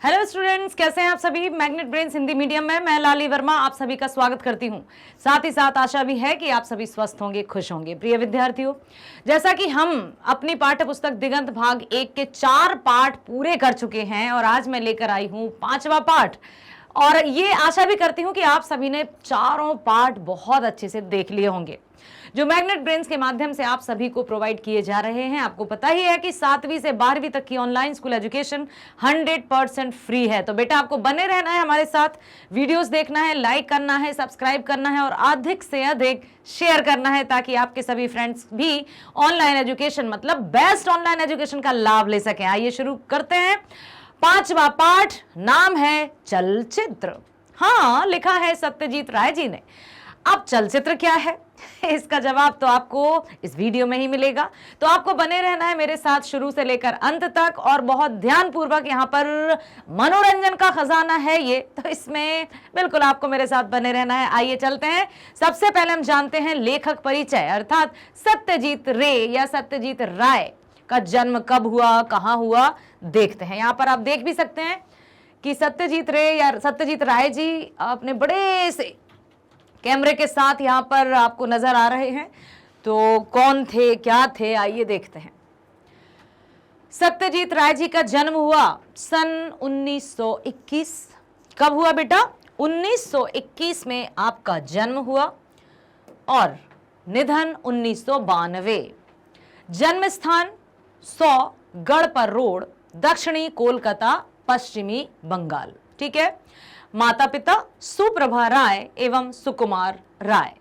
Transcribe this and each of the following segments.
Hello students, कैसे हैं आप सभी। मैग्नेट ब्रेन्स हिंदी मीडियम में मैं लाली वर्मा आप सभी का स्वागत करती हूं। साथ ही साथ आशा भी है कि आप सभी स्वस्थ होंगे, खुश होंगे। प्रिय विद्यार्थियों, जैसा कि हम अपनी पाठ्य पुस्तक दिगंत भाग 1 के 4 पाठ पूरे कर चुके हैं और आज मैं लेकर आई हूं 5वां पाठ। और ये आशा भी करती हूं कि आप सभी ने चारों पाठ बहुत अच्छे से देख लिए होंगे, जो मैग्नेट ब्रेन्स के माध्यम से आप सभी को प्रोवाइड किए जा रहे हैं। आपको पता ही है कि 7वीं से 12वीं तक की ऑनलाइन स्कूल एजुकेशन 100% फ्री है। तो बेटा आपको बने रहना है हमारे साथ, वीडियोस देखना है, लाइक करना है, सब्सक्राइब करना है और अधिक से अधिक शेयर करना है, ताकि आपके सभी फ्रेंड्स भी ऑनलाइन एजुकेशन मतलब बेस्ट ऑनलाइन एजुकेशन का लाभ ले सकें। आइए शुरू करते हैं। 5वां पाठ नाम है चलचित्र। हाँ, लिखा है सत्यजीत राय जी ने। अब चलचित्र क्या है, इसका जवाब तो आपको इस वीडियो में ही मिलेगा। तो आपको बने रहना है मेरे साथ शुरू से लेकर अंत तक और बहुत ध्यानपूर्वक। यहाँ पर मनोरंजन का खजाना है ये, तो इसमें बिल्कुल आपको मेरे साथ बने रहना है। आइए चलते हैं। सबसे पहले हम जानते हैं लेखक परिचय, अर्थात सत्यजीत रे या सत्यजीत राय का जन्म कब हुआ, कहाँ हुआ, देखते हैं। यहाँ पर आप देख भी सकते हैं कि सत्यजीत रे या सत्यजीत राय जी अपने बड़े से कैमरे के साथ यहाँ पर आपको नजर आ रहे हैं। तो कौन थे, क्या थे, आइए देखते हैं। सत्यजीत राय जी का जन्म हुआ सन 1921। कब हुआ बेटा? 1921 में आपका जन्म हुआ और निधन 1992। जन्म स्थान 100 गढ़पर रोड, दक्षिणी कोलकाता, पश्चिमी बंगाल। ठीक है। माता पिता सुप्रभा राय एवं सुकुमार राय।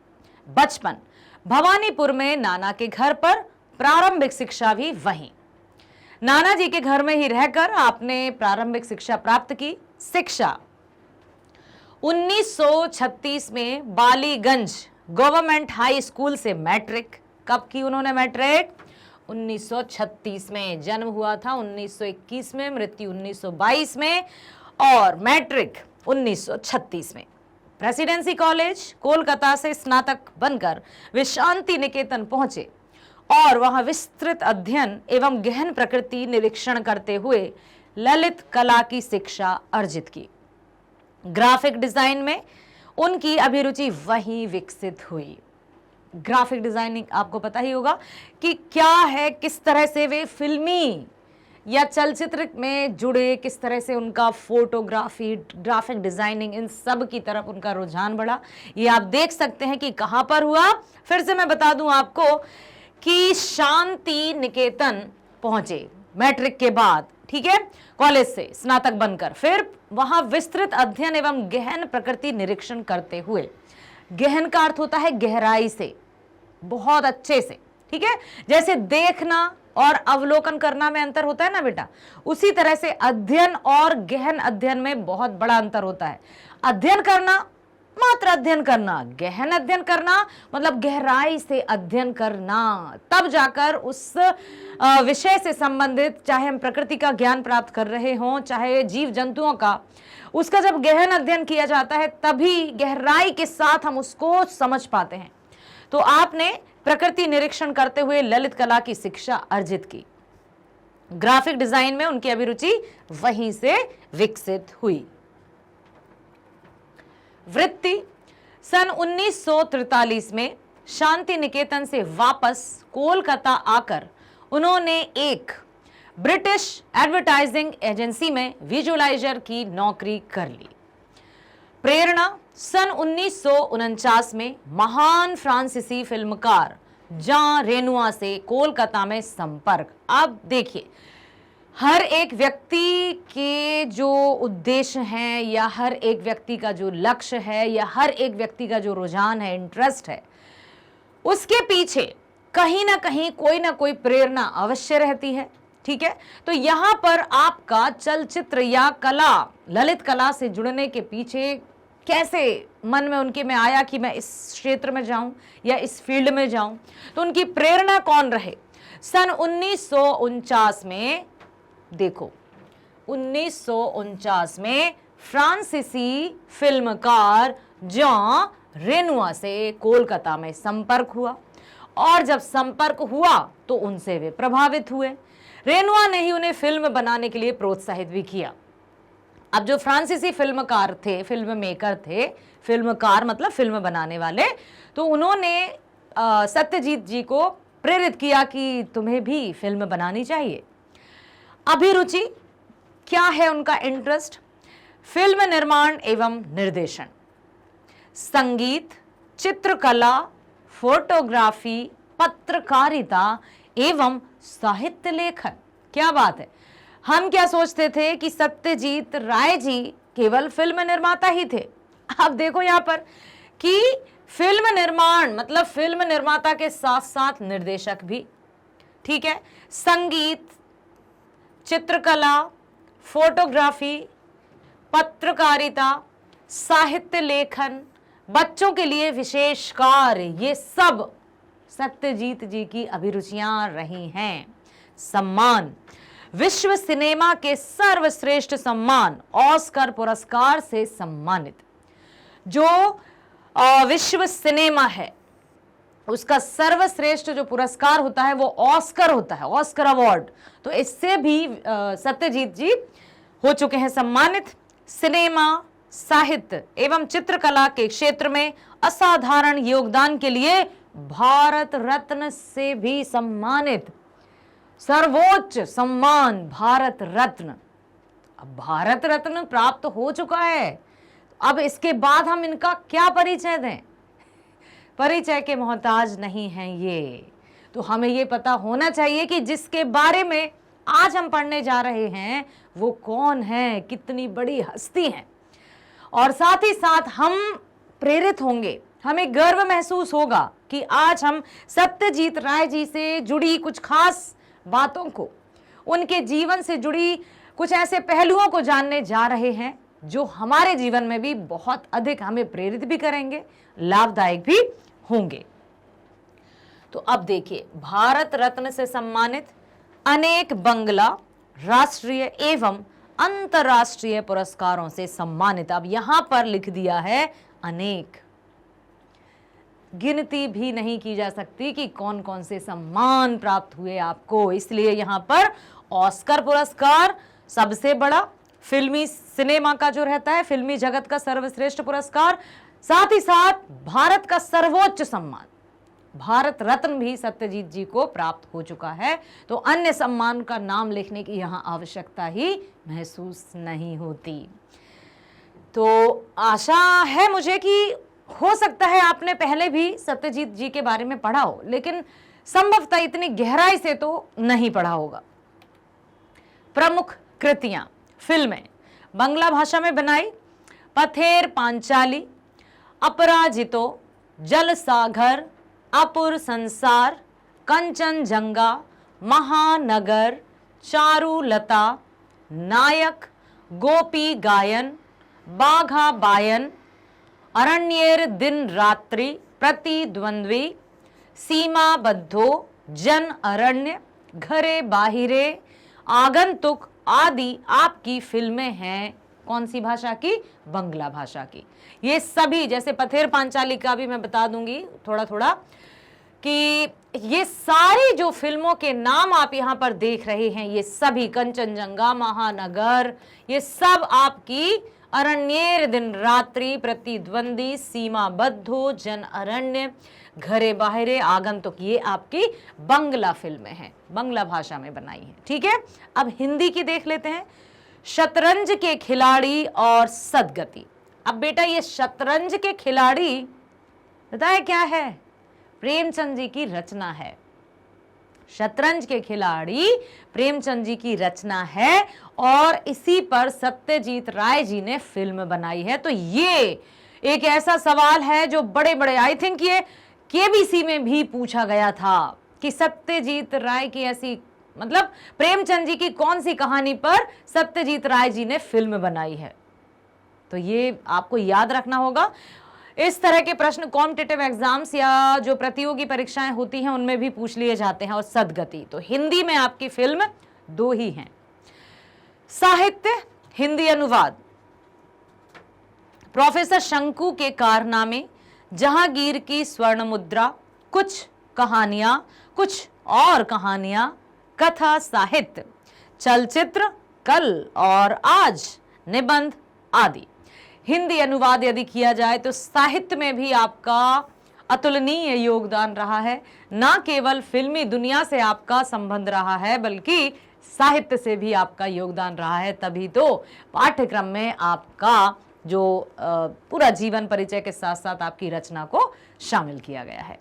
बचपन भवानीपुर में नाना के घर पर, प्रारंभिक शिक्षा भी वहीं। नाना जी के घर में ही रहकर आपने प्रारंभिक शिक्षा प्राप्त की। शिक्षा 1936 में बालीगंज गवर्नमेंट हाई स्कूल से मैट्रिक। कब की उन्होंने मैट्रिक? 1936 में। जन्म हुआ था 1921 में, मृत्यु 1922 में और मैट्रिक 1936 में। प्रेसिडेंसी कॉलेज कोलकाता से स्नातक बनकर वे शांति निकेतन पहुंचे और वहां विस्तृत अध्ययन एवं गहन प्रकृति निरीक्षण करते हुए ललित कला की शिक्षा अर्जित की। ग्राफिक डिजाइन में उनकी अभिरुचि वहीं विकसित हुई। ग्राफिक डिजाइनिंग आपको पता ही होगा कि क्या है, किस तरह से वे फिल्मी या चलचित्र में जुड़े, किस तरह से उनका फोटोग्राफी, ग्राफिक डिजाइनिंग, इन सब की तरफ उनका रुझान बढ़ा। ये आप देख सकते हैं कि कहां पर हुआ। फिर से मैं बता दूं आपको कि शांति निकेतन पहुंचे मैट्रिक के बाद, ठीक है, कॉलेज से स्नातक बनकर। फिर वहां विस्तृत अध्ययन एवं गहन प्रकृति निरीक्षण करते हुए, गहन का अर्थ होता है गहराई से, बहुत अच्छे से, ठीक है। जैसे देखना और अवलोकन करना में अंतर होता है ना बेटा, उसी तरह से अध्ययन और गहन अध्ययन में बहुत बड़ा अंतर होता है। अध्ययन करना मात्र अध्ययन करना, गहन अध्ययन करना मतलब गहराई से अध्ययन करना, तब जाकर उस विषय से संबंधित, चाहे हम प्रकृति का ज्ञान प्राप्त कर रहे हों, चाहे जीव जंतुओं का, उसका जब गहन अध्ययन किया जाता है तभी गहराई के साथ हम उसको समझ पाते हैं। तो आपने प्रकृति निरीक्षण करते हुए ललित कला की शिक्षा अर्जित की। ग्राफिक डिजाइन में उनकी अभिरुचि वहीं से विकसित हुई। वृत्ति सन 1943 में शांति निकेतन से वापस कोलकाता आकर उन्होंने एक ब्रिटिश एडवर्टाइजिंग एजेंसी में विजुअलाइजर की नौकरी कर ली। प्रेरणा सन 1949 में महान फ्रांसीसी फिल्मकार जॉन रेनुआ से कोलकाता में संपर्क। अब देखिए, हर एक व्यक्ति के जो उद्देश्य हैं या हर एक व्यक्ति का जो लक्ष्य है या हर एक व्यक्ति का जो रुझान है, इंटरेस्ट है, उसके पीछे कहीं ना कोई प्रेरणा अवश्य रहती है। ठीक है। तो यहां पर आपका चलचित्र या कला, ललित कला से जुड़ने के पीछे कैसे मन में उनके में आया कि मैं इस क्षेत्र में जाऊं या इस फील्ड में जाऊं, तो उनकी प्रेरणा कौन रहे? सन 1949 में, देखो 1949 में फ्रांसीसी फिल्मकार जॉन रेनुआ से कोलकाता में संपर्क हुआ और जब संपर्क हुआ तो उनसे वे प्रभावित हुए। रेनुआ ने ही उन्हें फिल्म बनाने के लिए प्रोत्साहित भी किया। अब जो फ्रांसीसी फिल्मकार थे, फिल्म मेकर थे, फिल्मकार मतलब फिल्म बनाने वाले, तो उन्होंने सत्यजीत जी को प्रेरित किया कि तुम्हें भी फिल्म बनानी चाहिए। अभिरुचि क्या है उनका इंटरेस्ट? फिल्म निर्माण एवं निर्देशन, संगीत, चित्रकला, फोटोग्राफी, पत्रकारिता एवं साहित्य लेखन। क्या बात है। हम क्या सोचते थे कि सत्यजीत राय जी केवल फिल्म निर्माता ही थे। अब देखो यहां पर कि फिल्म निर्माण मतलब फिल्म निर्माता के साथ साथ निर्देशक भी, ठीक है। संगीत, चित्रकला, फोटोग्राफी, पत्रकारिता, साहित्य लेखन, बच्चों के लिए विशेष कार्य, ये सब सत्यजीत जी की अभिरुचियां रही हैं। सम्मान, विश्व सिनेमा के सर्वश्रेष्ठ सम्मान ऑस्कर पुरस्कार से सम्मानित। जो विश्व सिनेमा है उसका सर्वश्रेष्ठ जो पुरस्कार होता है वो ऑस्कर होता है, ऑस्कर अवार्ड। तो इससे भी सत्यजीत जी हो चुके हैं सम्मानित। सिनेमा, साहित्य एवं चित्रकला के क्षेत्र में असाधारण योगदान के लिए भारत रत्न से भी सम्मानित। सर्वोच्च सम्मान भारत रत्न। अब भारत रत्न प्राप्त हो चुका है, अब इसके बाद हम इनका क्या परिचय दें? परिचय के मोहताज नहीं हैं ये। तो हमें ये पता होना चाहिए कि जिसके बारे में आज हम पढ़ने जा रहे हैं वो कौन है, कितनी बड़ी हस्ती है। और साथ ही साथ हम प्रेरित होंगे, हमें गर्व महसूस होगा कि आज हम सत्यजीत राय जी से जुड़ी कुछ खास बातों को, उनके जीवन से जुड़ी कुछ ऐसे पहलुओं को जानने जा रहे हैं जो हमारे जीवन में भी बहुत अधिक हमें प्रेरित भी करेंगे, लाभदायक भी होंगे। तो अब देखिए, भारत रत्न से सम्मानित, अनेक बंगला, राष्ट्रीय एवं अंतर्राष्ट्रीय पुरस्कारों से सम्मानित। अब यहां पर लिख दिया है अनेक, गिनती भी नहीं की जा सकती कि कौन कौन से सम्मान प्राप्त हुए आपको। इसलिए यहां पर ऑस्कर पुरस्कार सबसे बड़ा, फिल्मी सिनेमा का जो रहता है, फिल्मी जगत का सर्वश्रेष्ठ पुरस्कार, साथ ही साथ भारत का सर्वोच्च सम्मान भारत रत्न भी सत्यजीत जी को प्राप्त हो चुका है। तो अन्य सम्मान का नाम लिखने की यहां आवश्यकता ही महसूस नहीं होती। तो आशा है मुझे कि हो सकता है आपने पहले भी सत्यजीत जी के बारे में पढ़ा हो, लेकिन संभवतः इतनी गहराई से तो नहीं पढ़ा होगा। प्रमुख कृतियां, फिल्में बांग्ला भाषा में बनाई, पथेर पांचाली, अपराजितो, जलसाघर, अपुर संसार, कंचनजंगा, महानगर, चारुलता, नायक, गोपी गायन, बाघा बायन, अरण्येर दिन रात्रि, प्रतिद्वंद्वी, सीमाबद्धो, जन अरण्य, घरे बाहिरे, आगंतुक आदि आपकी फिल्में हैं। कौन सी भाषा की? बंगला भाषा की। ये सभी, जैसे पथेर पांचाली का भी मैं बता दूंगी थोड़ा थोड़ा कि ये सारी जो फिल्मों के नाम आप यहाँ पर देख रहे हैं, ये सभी, कंचनजंगा, महानगर, ये सब आपकी अरण्येर दिन रात्रि, प्रतिद्वंदी, सीमाबद्धो, जन अरण्य, घरे बाहरे, आगंतुक, ये आपकी बंगला फिल्में हैं, बंगला भाषा में बनाई हैं। ठीक है, अब हिंदी की देख लेते हैं। शतरंज के खिलाड़ी और सदगति। अब बेटा ये शतरंज के खिलाड़ी बताए क्या है? प्रेमचंद जी की रचना है। शतरंज के खिलाड़ी प्रेमचंद जी की रचना है और इसी पर सत्यजीत राय जी ने फिल्म बनाई है। तो ये एक ऐसा सवाल है जो बड़े बड़े, आई थिंक ये केबीसी में भी पूछा गया था कि सत्यजीत राय की ऐसी, मतलब प्रेमचंद जी की कौन सी कहानी पर सत्यजीत राय जी ने फिल्म बनाई है। तो ये आपको याद रखना होगा। इस तरह के प्रश्न कॉम्पिटिटिव एग्जाम्स या जो प्रतियोगी परीक्षाएं होती हैं उनमें भी पूछ लिए जाते हैं। और सदगति, तो हिंदी में आपकी फिल्म दो ही हैं। साहित्य, हिंदी अनुवाद, प्रोफेसर शंकु के कारनामे, जहांगीर की स्वर्ण मुद्रा, कुछ कहानियां, कुछ और कहानियां, कथा साहित्य, चलचित्र, कल और आज, निबंध आदि। हिंदी अनुवाद यदि किया जाए तो साहित्य में भी आपका अतुलनीय योगदान रहा है। ना केवल फिल्मी दुनिया से आपका संबंध रहा है बल्कि साहित्य से भी आपका योगदान रहा है। तभी तो पाठ्यक्रम में आपका जो पूरा जीवन परिचय के साथ साथ आपकी रचना को शामिल किया गया है।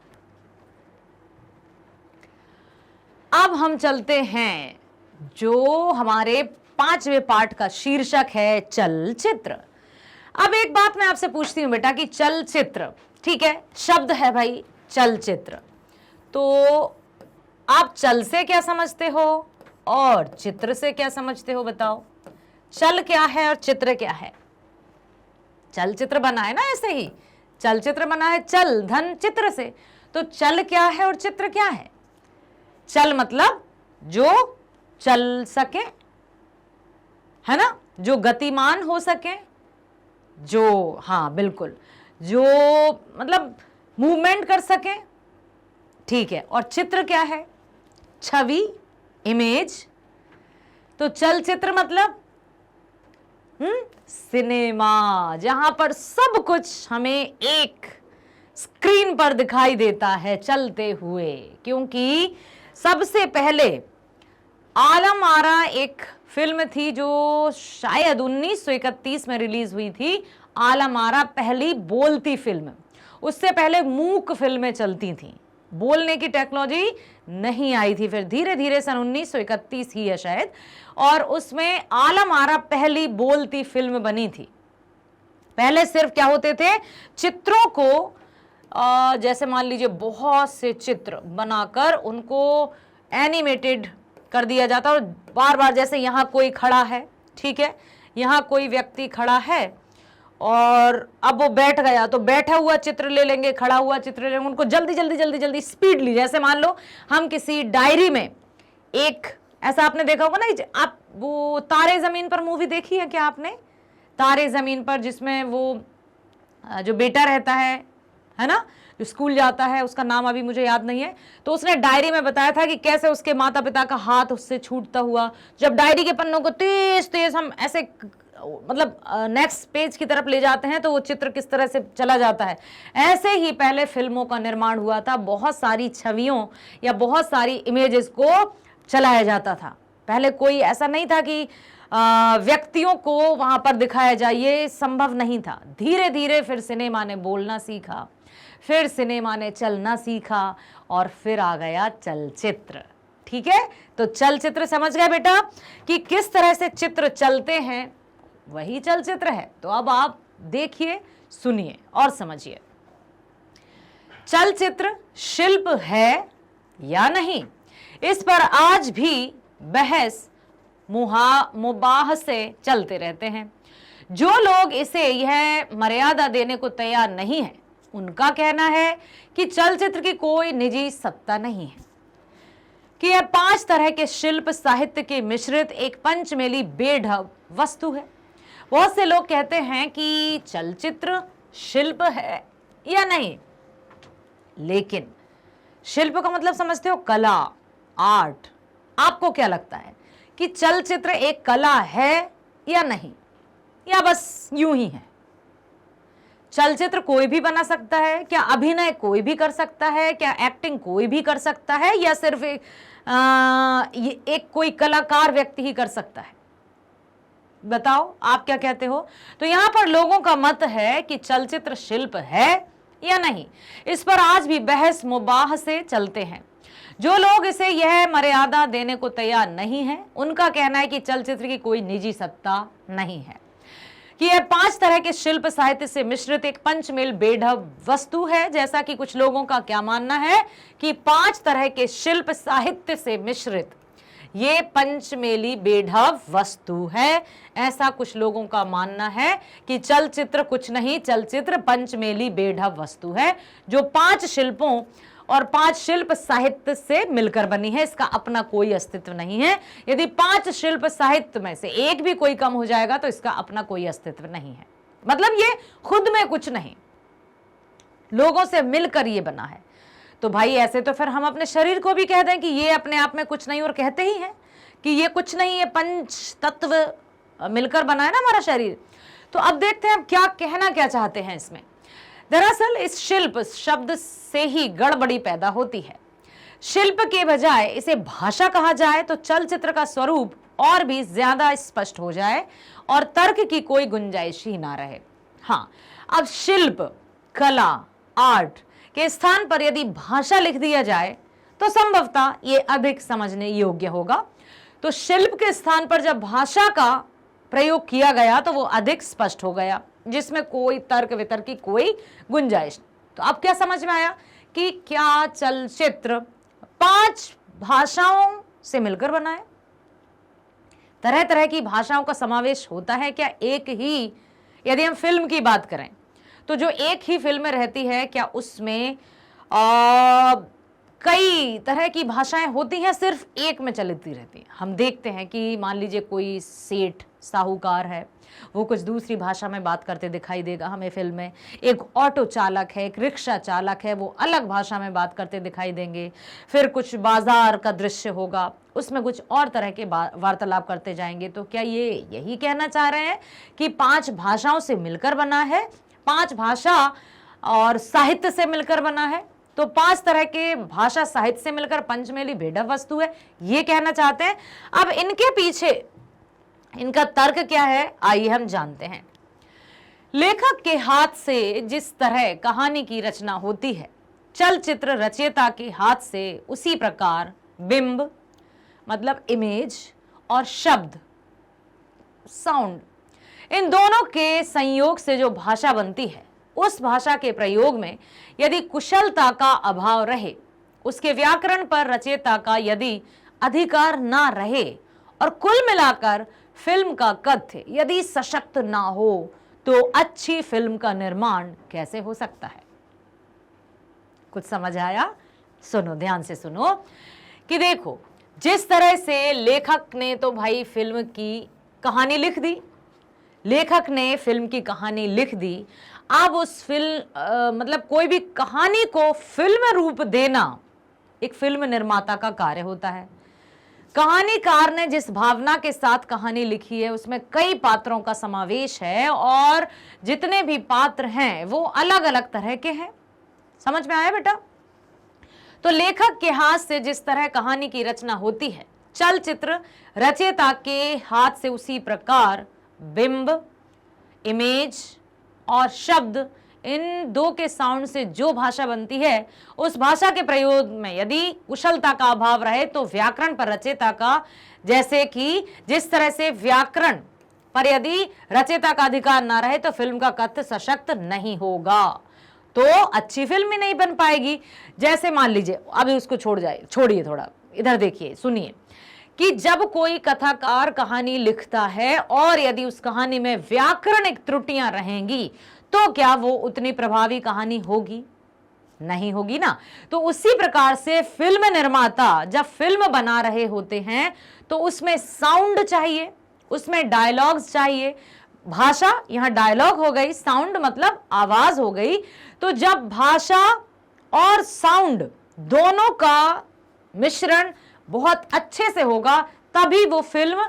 अब हम चलते हैं जो हमारे 5वें पाठ का शीर्षक है चलचित्र। अब एक बात मैं आपसे पूछती हूं बेटा कि चलचित्र, ठीक है, शब्द है भाई चलचित्र, तो आप चल से क्या समझते हो और चित्र से क्या समझते हो? बताओ, चल क्या है और चित्र क्या है? चलचित्र बना है ना, ऐसे ही चलचित्र बना है चल धन चित्र से, तो चल क्या है और चित्र क्या है? चल मतलब जो चल सके, है ना, जो गतिमान हो सके, जो, हाँ बिल्कुल, जो मतलब मूवमेंट कर सके, ठीक है। और चित्र क्या है? छवि, इमेज। तो चलचित्र मतलब सिनेमा, जहां पर सब कुछ हमें एक स्क्रीन पर दिखाई देता है चलते हुए। क्योंकि सबसे पहले आलम आरा एक फिल्म थी जो शायद 1931 में रिलीज हुई थी। आलम आरा पहली बोलती फिल्म, उससे पहले मूक फिल्में चलती थी, बोलने की टेक्नोलॉजी नहीं आई थी। फिर धीरे धीरे सन 1931 ही है शायद, और उसमें आलम आरा पहली बोलती फिल्म बनी थी। पहले सिर्फ क्या होते थे, चित्रों को जैसे मान लीजिए बहुत से चित्र बनाकर उनको एनिमेटेड कर दिया जाता, और बार बार जैसे यहाँ कोई खड़ा है, ठीक है, यहाँ कोई व्यक्ति खड़ा है और अब वो बैठ गया तो बैठा हुआ चित्र ले लेंगे, खड़ा हुआ चित्र ले लेंगे, उनको जल्दी जल्दी जल्दी जल्दी स्पीडली। जैसे मान लो हम किसी डायरी में एक, ऐसा आपने देखा होगा ना, आप वो तारे जमीन पर मूवी देखी है क्या आपने? तारे जमीन पर, जिसमें वो जो बेटा रहता है ना, जो स्कूल जाता है, उसका नाम अभी मुझे याद नहीं है, तो उसने डायरी में बताया था कि कैसे उसके माता पिता का हाथ उससे छूटता हुआ, जब डायरी के पन्नों को तेज तेज हम ऐसे मतलब नेक्स्ट पेज की तरफ ले जाते हैं तो वो चित्र किस तरह से चला जाता है। ऐसे ही पहले फिल्मों का निर्माण हुआ था, बहुत सारी छवियों या बहुत सारी इमेजेस को चलाया जाता था। पहले कोई ऐसा नहीं था कि व्यक्तियों को वहां पर दिखाया जाए, ये संभव नहीं था। धीरे धीरे फिर सिनेमा ने बोलना सीखा, फिर सिनेमा ने चलना सीखा, और फिर आ गया चलचित्र। ठीक है, तो चलचित्र समझ गए बेटा कि किस तरह से चित्र चलते हैं, वही चलचित्र है। तो अब आप देखिए, सुनिए और समझिए। चलचित्र शिल्प है या नहीं, इस पर आज भी बहस मुबाहसे चलते रहते हैं। जो लोग इसे यह मर्यादा देने को तैयार नहीं है, उनका कहना है कि चलचित्र की कोई निजी सत्ता नहीं है, कि यह 5 तरह के शिल्प साहित्य के मिश्रित एक पंचमेली बेढब वस्तु है। बहुत से लोग कहते हैं कि चलचित्र शिल्प है या नहीं, लेकिन शिल्प का मतलब समझते हो, कला, आर्ट। आपको क्या लगता है कि चलचित्र एक कला है या नहीं, या बस यूं ही है? चलचित्र कोई भी बना सकता है क्या? अभिनय कोई भी कर सकता है क्या? एक्टिंग कोई भी कर सकता है, या सिर्फ एक कोई कलाकार व्यक्ति ही कर सकता है? बताओ आप क्या कहते हो। तो यहां पर लोगों का मत है कि चलचित्र शिल्प है या नहीं, इस पर आज भी बहस मुबाहसे चलते हैं। जो लोग इसे यह मर्यादा देने को तैयार नहीं है, उनका कहना है कि चलचित्र की कोई निजी सत्ता नहीं है, कि यह 5 तरह के शिल्प साहित्य से मिश्रित एक पंचमेल बेढब वस्तु है। जैसा कि कुछ लोगों का क्या मानना है कि 5 तरह के शिल्प साहित्य से मिश्रित ये पंचमेली बेढब वस्तु है। ऐसा कुछ लोगों का मानना है कि चलचित्र कुछ नहीं, चलचित्र पंचमेली बेढब वस्तु है जो 5 शिल्पों और 5 शिल्प साहित्य से मिलकर बनी है। इसका अपना कोई अस्तित्व नहीं है। यदि 5 शिल्प साहित्य में से एक भी कोई कम हो जाएगा तो इसका अपना कोई अस्तित्व नहीं है। मतलब ये खुद में कुछ नहीं, लोगों से मिलकर ये बना है। तो भाई ऐसे तो फिर हम अपने शरीर को भी कह दें कि ये अपने आप में कुछ नहीं, और कहते ही हैं कि ये कुछ नहीं, ये पंच तत्व मिलकर बना है ना हमारा शरीर। तो अब देखते हैं क्या कहना क्या चाहते हैं इसमें। दरअसल इस शिल्प शब्द से ही गड़बड़ी पैदा होती है। शिल्प के बजाय इसे भाषा कहा जाए तो चलचित्र का स्वरूप और भी ज्यादा स्पष्ट हो जाए और तर्क की कोई गुंजाइश ही ना रहे। हाँ, अब शिल्प, कला, आर्ट के स्थान पर यदि भाषा लिख दिया जाए तो संभवतः ये अधिक समझने योग्य होगा। तो शिल्प के स्थान पर जब भाषा का प्रयोग किया गया तो वो अधिक स्पष्ट हो गया, जिसमें कोई तर्क वितर्क की कोई गुंजाइश। तो अब क्या समझ में आया कि क्या चलचित्र 5 भाषाओं से मिलकर बना है? तरह तरह की भाषाओं का समावेश होता है क्या एक ही? यदि हम फिल्म की बात करें तो जो एक ही फिल्म में रहती है, क्या उसमें कई तरह की भाषाएं होती हैं, सिर्फ एक में चलती रहती हैं? हम देखते हैं कि मान लीजिए कोई सेठ साहूकार है, वो कुछ दूसरी भाषा में बात करते दिखाई देगा हमें फिल्म में। एक ऑटो चालक है, एक रिक्शा चालक है, वो अलग भाषा में बात करते दिखाई देंगे। फिर कुछ बाजार का दृश्य होगा, उसमें कुछ और तरह के वार्तालाप करते जाएंगे। तो क्या ये यही कहना चाह रहे हैं कि 5 भाषाओं से मिलकर बना है, 5 भाषा और साहित्य से मिलकर बना है? तो 5 तरह के भाषा साहित्य से मिलकर पंचमेली भेदक वस्तु है, ये कहना चाहते हैं। अब इनके पीछे इनका तर्क क्या है, आइए हम जानते हैं। लेखक के हाथ से जिस तरह कहानी की रचना होती है, चलचित्र रचयिता के हाथ से उसी प्रकार बिंब मतलब इमेज और शब्द साउंड, इन दोनों के संयोग से जो भाषा बनती है, उस भाषा के प्रयोग में यदि कुशलता का अभाव रहे, उसके व्याकरण पर रचयिता का यदि अधिकार ना रहे और कुल मिलाकर फिल्म का कथ्य यदि सशक्त ना हो, तो अच्छी फिल्म का निर्माण कैसे हो सकता है? कुछ समझ आया? सुनो, ध्यान से सुनो कि देखो, जिस तरह से लेखक ने तो भाई फिल्म की कहानी लिख दी, लेखक ने फिल्म की कहानी लिख दी। अब उस फिल्म मतलब कोई भी कहानी को फिल्म रूप देना एक फिल्म निर्माता का कार्य होता है। कहानीकार ने जिस भावना के साथ कहानी लिखी है, उसमें कई पात्रों का समावेश है और जितने भी पात्र हैं वो अलग अलग तरह के हैं। समझ में आया बेटा? तो लेखक के हाथ से जिस तरह कहानी की रचना होती है, चलचित्र रचयिता के हाथ से उसी प्रकार बिंब, इमेज और शब्द, इन दो के साउंड से जो भाषा बनती है, उस भाषा के प्रयोग में यदि कुशलता का अभाव रहे तो व्याकरण पर रचयिता का, जैसे कि जिस तरह से व्याकरण पर यदि रचयिता का अधिकार ना रहे तो फिल्म का कथ्य सशक्त नहीं होगा, तो अच्छी फिल्म ही नहीं बन पाएगी। जैसे मान लीजिए, अभी उसको छोड़िए, थोड़ा इधर देखिए, सुनिए कि जब कोई कथाकार कहानी लिखता है और यदि उस कहानी में व्याकरणिक त्रुटियां रहेंगी तो क्या वो उतनी प्रभावी कहानी होगी? नहीं होगी ना। तो उसी प्रकार से फिल्म निर्माता जब फिल्म बना रहे होते हैं तो उसमें साउंड चाहिए, उसमें डायलॉग्स चाहिए। भाषा यहां डायलॉग हो गई, साउंड मतलब आवाज हो गई। तो जब भाषा और साउंड दोनों का मिश्रण बहुत अच्छे से होगा, तभी वो फिल्म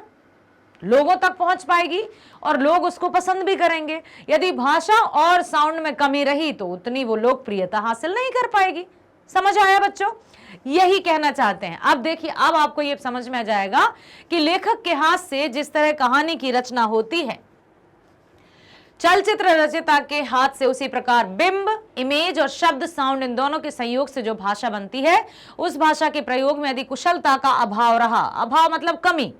लोगों तक पहुंच पाएगी और लोग उसको पसंद भी करेंगे। यदि भाषा और साउंड में कमी रही तो उतनी वो लोकप्रियता हासिल नहीं कर पाएगी। समझ आया बच्चों? यही कहना चाहते हैं। अब देखिए, अब आपको ये समझ में आ जाएगा कि लेखक के हाथ से जिस तरह कहानी की रचना होती है, चलचित्र रचयिता के हाथ से उसी प्रकार बिंब, इमेज और शब्द साउंड, इन दोनों के संयोग से जो भाषा बनती है, उस भाषा के प्रयोग में यदि कुशलता का अभाव रहा, अभाव मतलब कमी,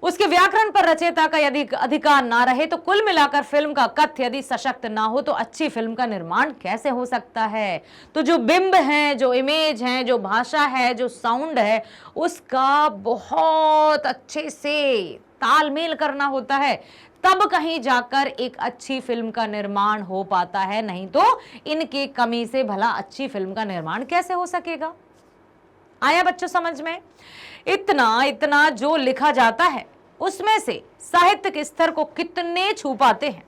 उसके व्याकरण पर रचयिता का यदि अधिकार ना रहे तो कुल मिलाकर फिल्म का कथ्य यदि सशक्त ना हो तो अच्छी फिल्म का निर्माण कैसे हो सकता है? तो जो बिंब है, जो इमेज है, जो भाषा है, जो साउंड है, उसका बहुत अच्छे से तालमेल करना होता है, तब कहीं जाकर एक अच्छी फिल्म का निर्माण हो पाता है। नहीं तो इनकी कमी से भला अच्छी फिल्म का निर्माण कैसे हो सकेगा? आया बच्चों समझ में? इतना जो लिखा जाता है उसमें से साहित्य के स्तर को कितने छू पाते हैं।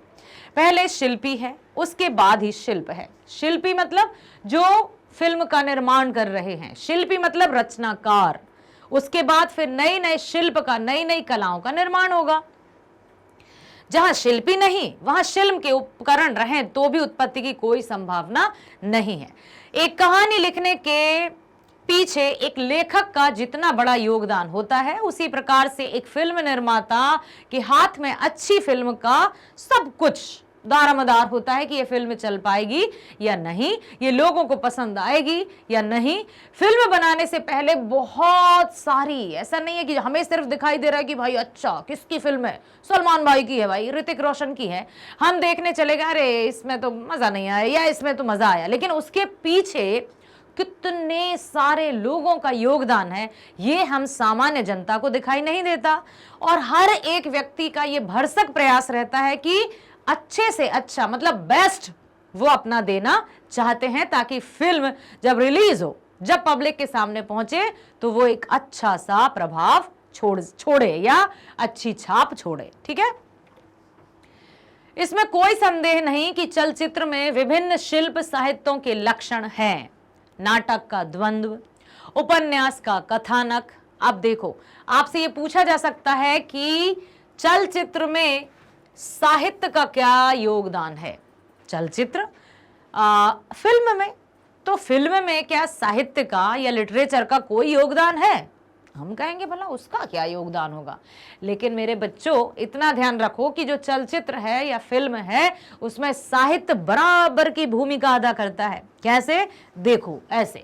पहले शिल्पी है, उसके बाद ही शिल्प है। शिल्पी मतलब जो फिल्म का निर्माण कर रहे हैं, शिल्पी मतलब रचनाकार। उसके बाद फिर नए नए शिल्प का, नई नई कलाओं का निर्माण होगा। जहां शिल्पी नहीं वहां शिल्प के उपकरण रहें तो भी उत्पत्ति की कोई संभावना नहीं है। एक कहानी लिखने के पीछे एक लेखक का जितना बड़ा योगदान होता है, उसी प्रकार से एक फिल्म निर्माता के हाथ में अच्छी फिल्म का सब कुछ दारोमदार होता है कि ये फिल्म चल पाएगी या नहीं, ये लोगों को पसंद आएगी या नहीं। फिल्म बनाने से पहले बहुत सारी, ऐसा नहीं है कि हमें सिर्फ दिखाई दे रहा है कि भाई अच्छा किसकी फिल्म है, सलमान भाई की है, भाई ऋतिक रोशन की है, हम देखने चले गए, अरे इसमें तो मजा नहीं आया या इसमें तो मजा आया, लेकिन उसके पीछे कितने सारे लोगों का योगदान है ये हम सामान्य जनता को दिखाई नहीं देता। और हर एक व्यक्ति का ये भरसक प्रयास रहता है कि अच्छे से अच्छा, मतलब बेस्ट वो अपना देना चाहते हैं, ताकि फिल्म जब रिलीज हो, जब पब्लिक के सामने पहुंचे तो वो एक अच्छा सा प्रभाव छोड़े या अच्छी छाप छोड़े। ठीक है, इसमें कोई संदेह नहीं कि चलचित्र में विभिन्न शिल्प साहित्यों के लक्षण हैं। नाटक का द्वंद्व, उपन्यास का कथानक। अब देखो, आपसे ये पूछा जा सकता है कि चलचित्र में साहित्य का क्या योगदान है। चलचित्र फिल्म में, तो फिल्म में क्या साहित्य का या लिटरेचर का कोई योगदान है? हम कहेंगे भला उसका क्या योगदान होगा, लेकिन मेरे बच्चों इतना ध्यान रखो कि जो चलचित्र है या फिल्म है उसमें साहित्य बराबर की भूमिका अदा करता है। कैसे? देखो ऐसे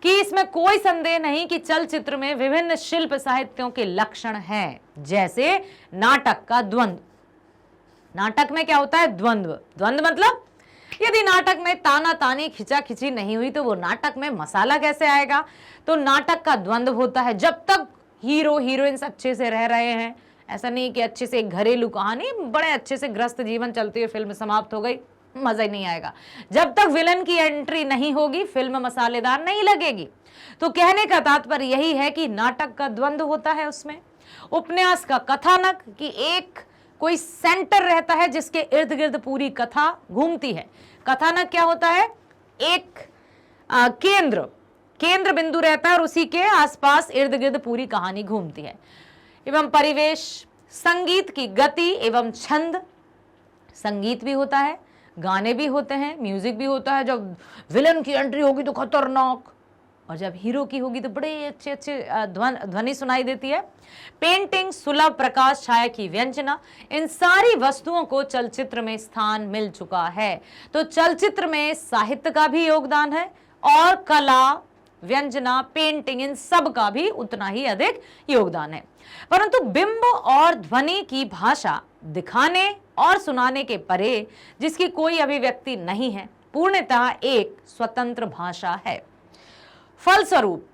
कि इसमें कोई संदेह नहीं कि चलचित्र में विभिन्न शिल्प साहित्यों के लक्षण हैं, जैसे नाटक का द्वंद्व। नाटक में क्या होता है? द्वंद्व। द्वंद्व मतलब यदि नाटक में ताना तानी खिंचा खिंची नहीं हुई तो वो नाटक में मसाला कैसे आएगा? तो नाटक का द्वंद्व होता है जब तक हीरो हीरोइंस अच्छे से रह रहे हैं। ऐसा नहीं कि अच्छे से एक घरेलू कहानी बड़े अच्छे से ग्रस्त जीवन चलती हुई फिल्म समाप्त हो गई, मजा ही नहीं आएगा। जब तक विलन की एंट्री नहीं होगी फिल्म मसालेदार नहीं लगेगी। तो कहने का तात्पर्य यही है कि नाटक का द्वंद्व होता है उसमें। उपन्यास का कथानक, कि एक कोई सेंटर रहता है जिसके इर्द गिर्द पूरी कथा घूमती है। कथानक क्या होता है? एक केंद्र बिंदु रहता है और उसी के आसपास इर्द गिर्द पूरी कहानी घूमती है। एवं परिवेश, संगीत की गति एवं छंद, संगीत भी होता है, गाने भी होते हैं, म्यूजिक भी होता है। जब विलन की एंट्री होगी तो खतरनाक, और जब हीरो की होगी तो बड़े अच्छे अच्छे ध्वनि सुनाई देती है। पेंटिंग, सुलभ प्रकाश, छाया की व्यंजना, इन सारी वस्तुओं को चलचित्र में स्थान मिल चुका है। तो चलचित्र में साहित्य का भी योगदान है और कला, व्यंजना, पेंटिंग, इन सब का भी उतना ही अधिक योगदान है। परंतु बिंब और ध्वनि की भाषा दिखाने और सुनाने के परे, जिसकी कोई अभिव्यक्ति नहीं है, पूर्णतः एक स्वतंत्र भाषा है। फलस्वरूप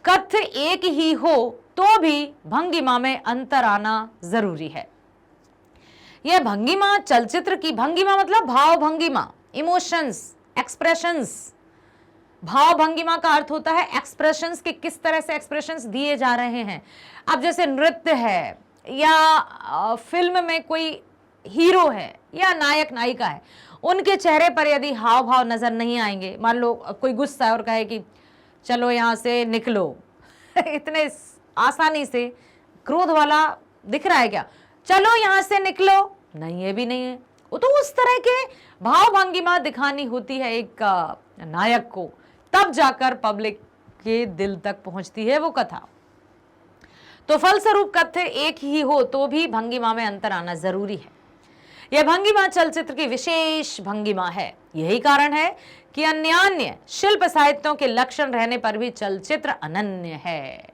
कथ्य एक ही हो तो भी भंगिमा में अंतर आना जरूरी है। यह भंगिमा, चलचित्र की भंगिमा मतलब भाव भंगिमा, इमोशंस, एक्सप्रेशंस। भाव भंगिमा का अर्थ होता है एक्सप्रेशंस, के किस तरह से एक्सप्रेशंस दिए जा रहे हैं। अब जैसे नृत्य है या फिल्म में कोई हीरो है या नायक नायिका है, उनके चेहरे पर यदि हाव भाव नजर नहीं आएंगे, मान लो कोई गुस्सा है और कहे कि चलो यहाँ से निकलो इतने आसानी से क्रोध वाला दिख रहा है क्या? चलो यहाँ से निकलो, नहीं, ये भी नहीं है। वो तो उस तरह के भाव भंगिमा दिखानी होती है एक नायक को, तब जाकर पब्लिक के दिल तक पहुंचती है वो कथा। तो फलस्वरूप कथ्य एक ही हो तो भी भंगिमा में अंतर आना जरूरी है। यह भंगिमा चलचित्र की विशेष भंगिमा है। यही कारण है कि अन्य शिल्प साहित्यों के लक्षण रहने पर भी चलचित्र अनन्य है।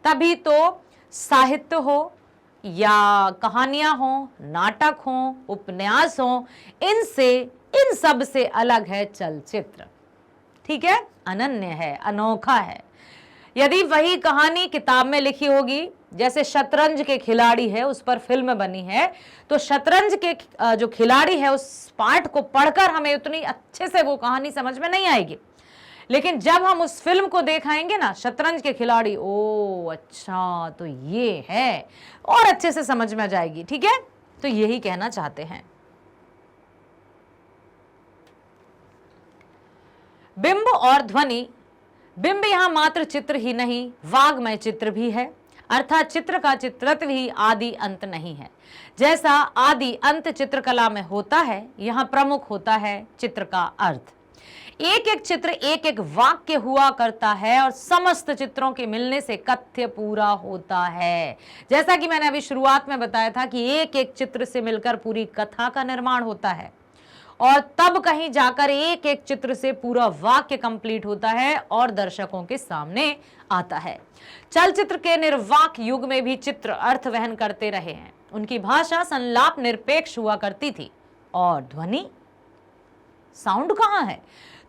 तभी तो साहित्य हो या कहानियां हो, नाटक हो, उपन्यास हो, इन सब से अलग है चलचित्र। ठीक है, अनन्य है, अनोखा है। यदि वही कहानी किताब में लिखी होगी, जैसे शतरंज के खिलाड़ी है उस पर फिल्म बनी है, तो शतरंज के जो खिलाड़ी है उस पार्ट को पढ़कर हमें उतनी अच्छे से वो कहानी समझ में नहीं आएगी। लेकिन जब हम उस फिल्म को देखाएंगे ना, शतरंज के खिलाड़ी, ओ अच्छा तो ये है, और अच्छे से समझ में आ जाएगी। ठीक है, तो यही कहना चाहते हैं। बिंब और ध्वनि। बिंब यहां मात्र चित्र ही नहीं, वाग्मय चित्र भी है। अर्थात चित्र का चित्रत्व ही आदि अंत नहीं है। जैसा आदि अंत चित्रकला में होता है, यहाँ प्रमुख होता है चित्र का अर्थ। एक एक चित्र एक एक वाक्य हुआ करता है और समस्त चित्रों के मिलने से कथ्य पूरा होता है। जैसा कि मैंने अभी शुरुआत में बताया था कि एक एक चित्र से मिलकर पूरी कथा का निर्माण होता है और तब कहीं जाकर एक एक चित्र से पूरा वाक्य कंप्लीट होता है और दर्शकों के सामने आता है। चलचित्र के निर्वाक युग में भी चित्र अर्थ वहन करते रहे हैं। उनकी भाषा संलाप निरपेक्ष हुआ करती थी। और ध्वनि, साउंड कहाँ है?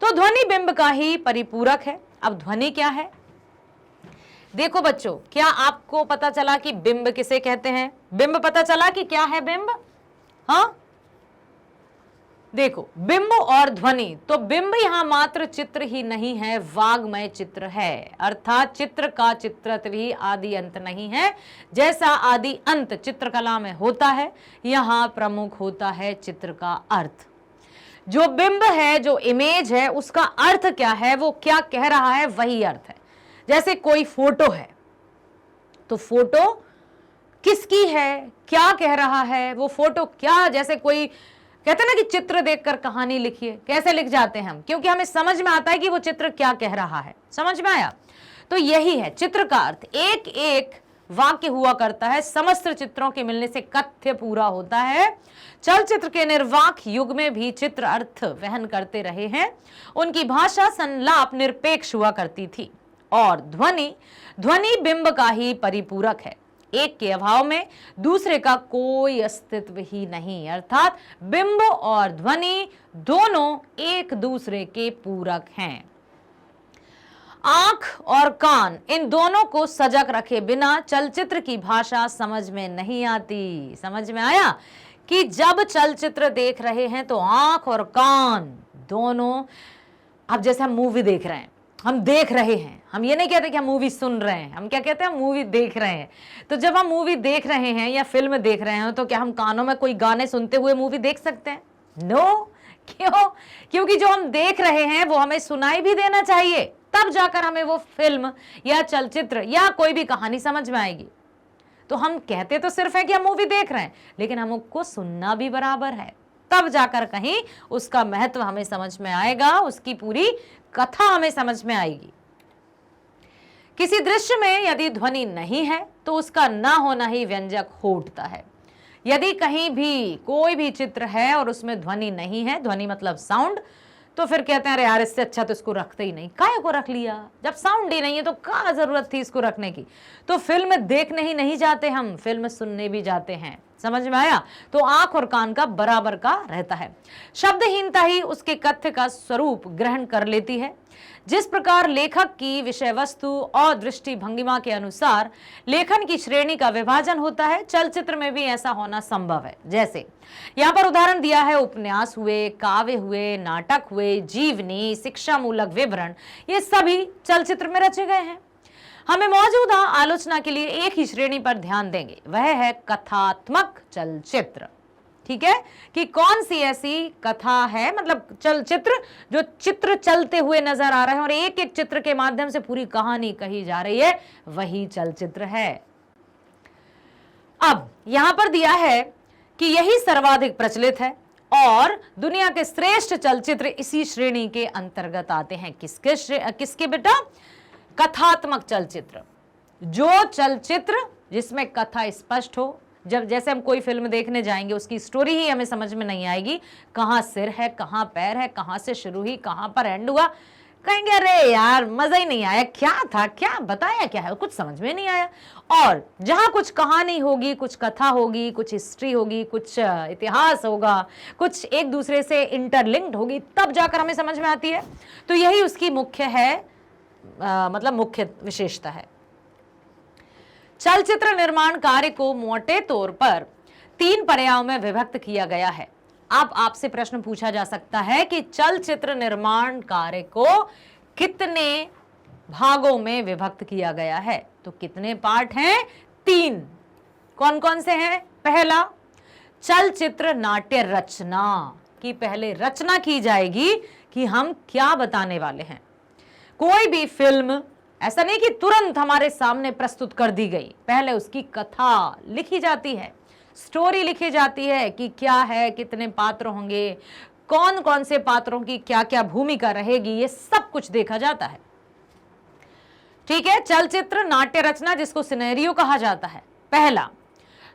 तो ध्वनि बिंब का ही परिपूरक है। अब ध्वनि क्या है? देखो बच्चों, क्या आपको पता चला कि बिंब किसे कहते हैं? बिंब पता चला कि क्या है बिंब? हाँ, देखो, बिंब और ध्वनि। तो बिंब यहां मात्र चित्र ही नहीं है, वाग्मय चित्र है। अर्थात चित्र का चित्रत्व ही आदि अंत नहीं है। जैसा आदि अंत चित्रकला में होता है, यहां प्रमुख होता है चित्र का अर्थ। जो बिंब है, जो इमेज है, उसका अर्थ क्या है, वो क्या कह रहा है, वही अर्थ है। जैसे कोई फोटो है, तो फोटो किसकी है, क्या कह रहा है, वो फोटो क्या, जैसे कोई कहते हैं ना कि चित्र देखकर कहानी लिखिए, कैसे लिख जाते हैं हम? क्योंकि हमें समझ में आता है कि वो चित्र क्या कह रहा है। समझ में आया? तो यही है चित्र का अर्थ। एक एक वाक्य हुआ करता है, समस्त चित्रों के मिलने से कथ्य पूरा होता है। चलचित्र के निर्वाक युग में भी चित्र अर्थ वहन करते रहे हैं। उनकी भाषा संलाप निरपेक्ष हुआ करती थी। और ध्वनि, ध्वनि बिंब का ही परिपूरक है। एक के अभाव में दूसरे का कोई अस्तित्व ही नहीं। अर्थात बिंब और ध्वनि दोनों एक दूसरे के पूरक हैं। आंख और कान, इन दोनों को सजग रखे बिना चलचित्र की भाषा समझ में नहीं आती। समझ में आया कि जब चलचित्र देख रहे हैं तो आंख और कान दोनों, अब जैसे हम मूवी देख रहे हैं, हम देख रहे हैं, हम ये नहीं कहते कि हम मूवी सुन रहे हैं, हम क्या कहते हैं, मूवी देख रहे हैं। तो जब हम मूवी देख रहे हैं या फिल्म देख रहे हैं, तो क्या हम कानों में कोई गाने सुनते हुए मूवी देख सकते हैं? नो। क्यों? क्योंकि जो हम देख रहे हैं वो हमें सुनाई भी देना चाहिए, तब जाकर हमें वो फिल्म या चलचित्र या कोई भी कहानी समझ में आएगी। तो हम कहते तो सिर्फ है कि हम मूवी देख रहे हैं, लेकिन हमको सुनना भी बराबर है, तब जाकर कहीं उसका महत्व हमें समझ में आएगा, उसकी पूरी कथा हमें समझ में आएगी। किसी दृश्य में यदि ध्वनि नहीं है तो उसका ना होना ही व्यंजक हो उठता है। यदि कहीं भी कोई भी चित्र है और उसमें ध्वनि नहीं है, ध्वनि मतलब साउंड, तो फिर कहते हैं अरे यार, इससे अच्छा तो इसको रखते ही नहीं, काहे को रख लिया? जब साउंड ही नहीं है तो क्या जरूरत थी इसको रखने की? तो फिल्म देखने ही नहीं जाते हम, फिल्म सुनने भी जाते हैं। समझ में आया? तो आंख और कान का बराबर का रहता है। शब्दहीनता ही उसके कथ्य का स्वरूप ग्रहण कर लेती है। जिस प्रकार लेखक की विषय वस्तु और दृष्टि भंगिमा के अनुसार लेखन की श्रेणी का विभाजन होता है, चलचित्र में भी ऐसा होना संभव है। जैसे यहाँ पर उदाहरण दिया है, उपन्यास हुए, काव्य हुए, नाटक हुए, जीवनी, शिक्षा मूलक विवरण, ये सभी चलचित्र में रचे गए हैं। हमें मौजूदा आलोचना के लिए एक ही श्रेणी पर ध्यान देंगे, वह है कथात्मक चलचित्र। ठीक है, कि कौन सी ऐसी कथा है, मतलब चलचित्र जो चित्र चलते हुए नजर आ रहे हैं और एक एक चित्र के माध्यम से पूरी कहानी कही जा रही है, वही चलचित्र है। अब यहां पर दिया है कि यही सर्वाधिक प्रचलित है और दुनिया के श्रेष्ठ चलचित्र इसी श्रेणी के अंतर्गत आते हैं। किसके बेटा? कथात्मक चलचित्र। जो चलचित्र जिसमें कथा स्पष्ट हो, जब जैसे हम कोई फिल्म देखने जाएंगे, उसकी स्टोरी ही हमें समझ में नहीं आएगी, कहां सिर है, कहां पैर है, कहां से शुरू हुई, कहां पर एंड हुआ, कहेंगे अरे यार मजा ही नहीं आया, क्या था, क्या बताया, क्या है, कुछ समझ में नहीं आया। और जहां कुछ कहानी होगी, कुछ कथा होगी, कुछ हिस्ट्री होगी, कुछ इतिहास होगा, कुछ एक दूसरे से इंटरलिंक्ड होगी, तब जाकर हमें समझ में आती है। तो यही उसकी मुख्य है, मतलब मुख्य विशेषता है। चलचित्र निर्माण कार्य को मोटे तौर पर 3 पर्यायों में विभक्त किया गया है। अब आपसे प्रश्न पूछा जा सकता है कि चलचित्र निर्माण कार्य को कितने भागों में विभक्त किया गया है? तो कितने पार्ट हैं? 3। कौन कौन से हैं? पहला, चलचित्र नाट्य रचना, की पहले रचना की जाएगी कि हम क्या बताने वाले हैं। कोई भी फिल्म ऐसा नहीं कि तुरंत हमारे सामने प्रस्तुत कर दी गई, पहले उसकी कथा लिखी जाती है, स्टोरी लिखी जाती है कि क्या है, कितने पात्र होंगे, कौन कौन से पात्रों की क्या क्या भूमिका रहेगी, ये सब कुछ देखा जाता है। ठीक है, चलचित्र नाट्य रचना जिसको सिनेरियो कहा जाता है, पहला।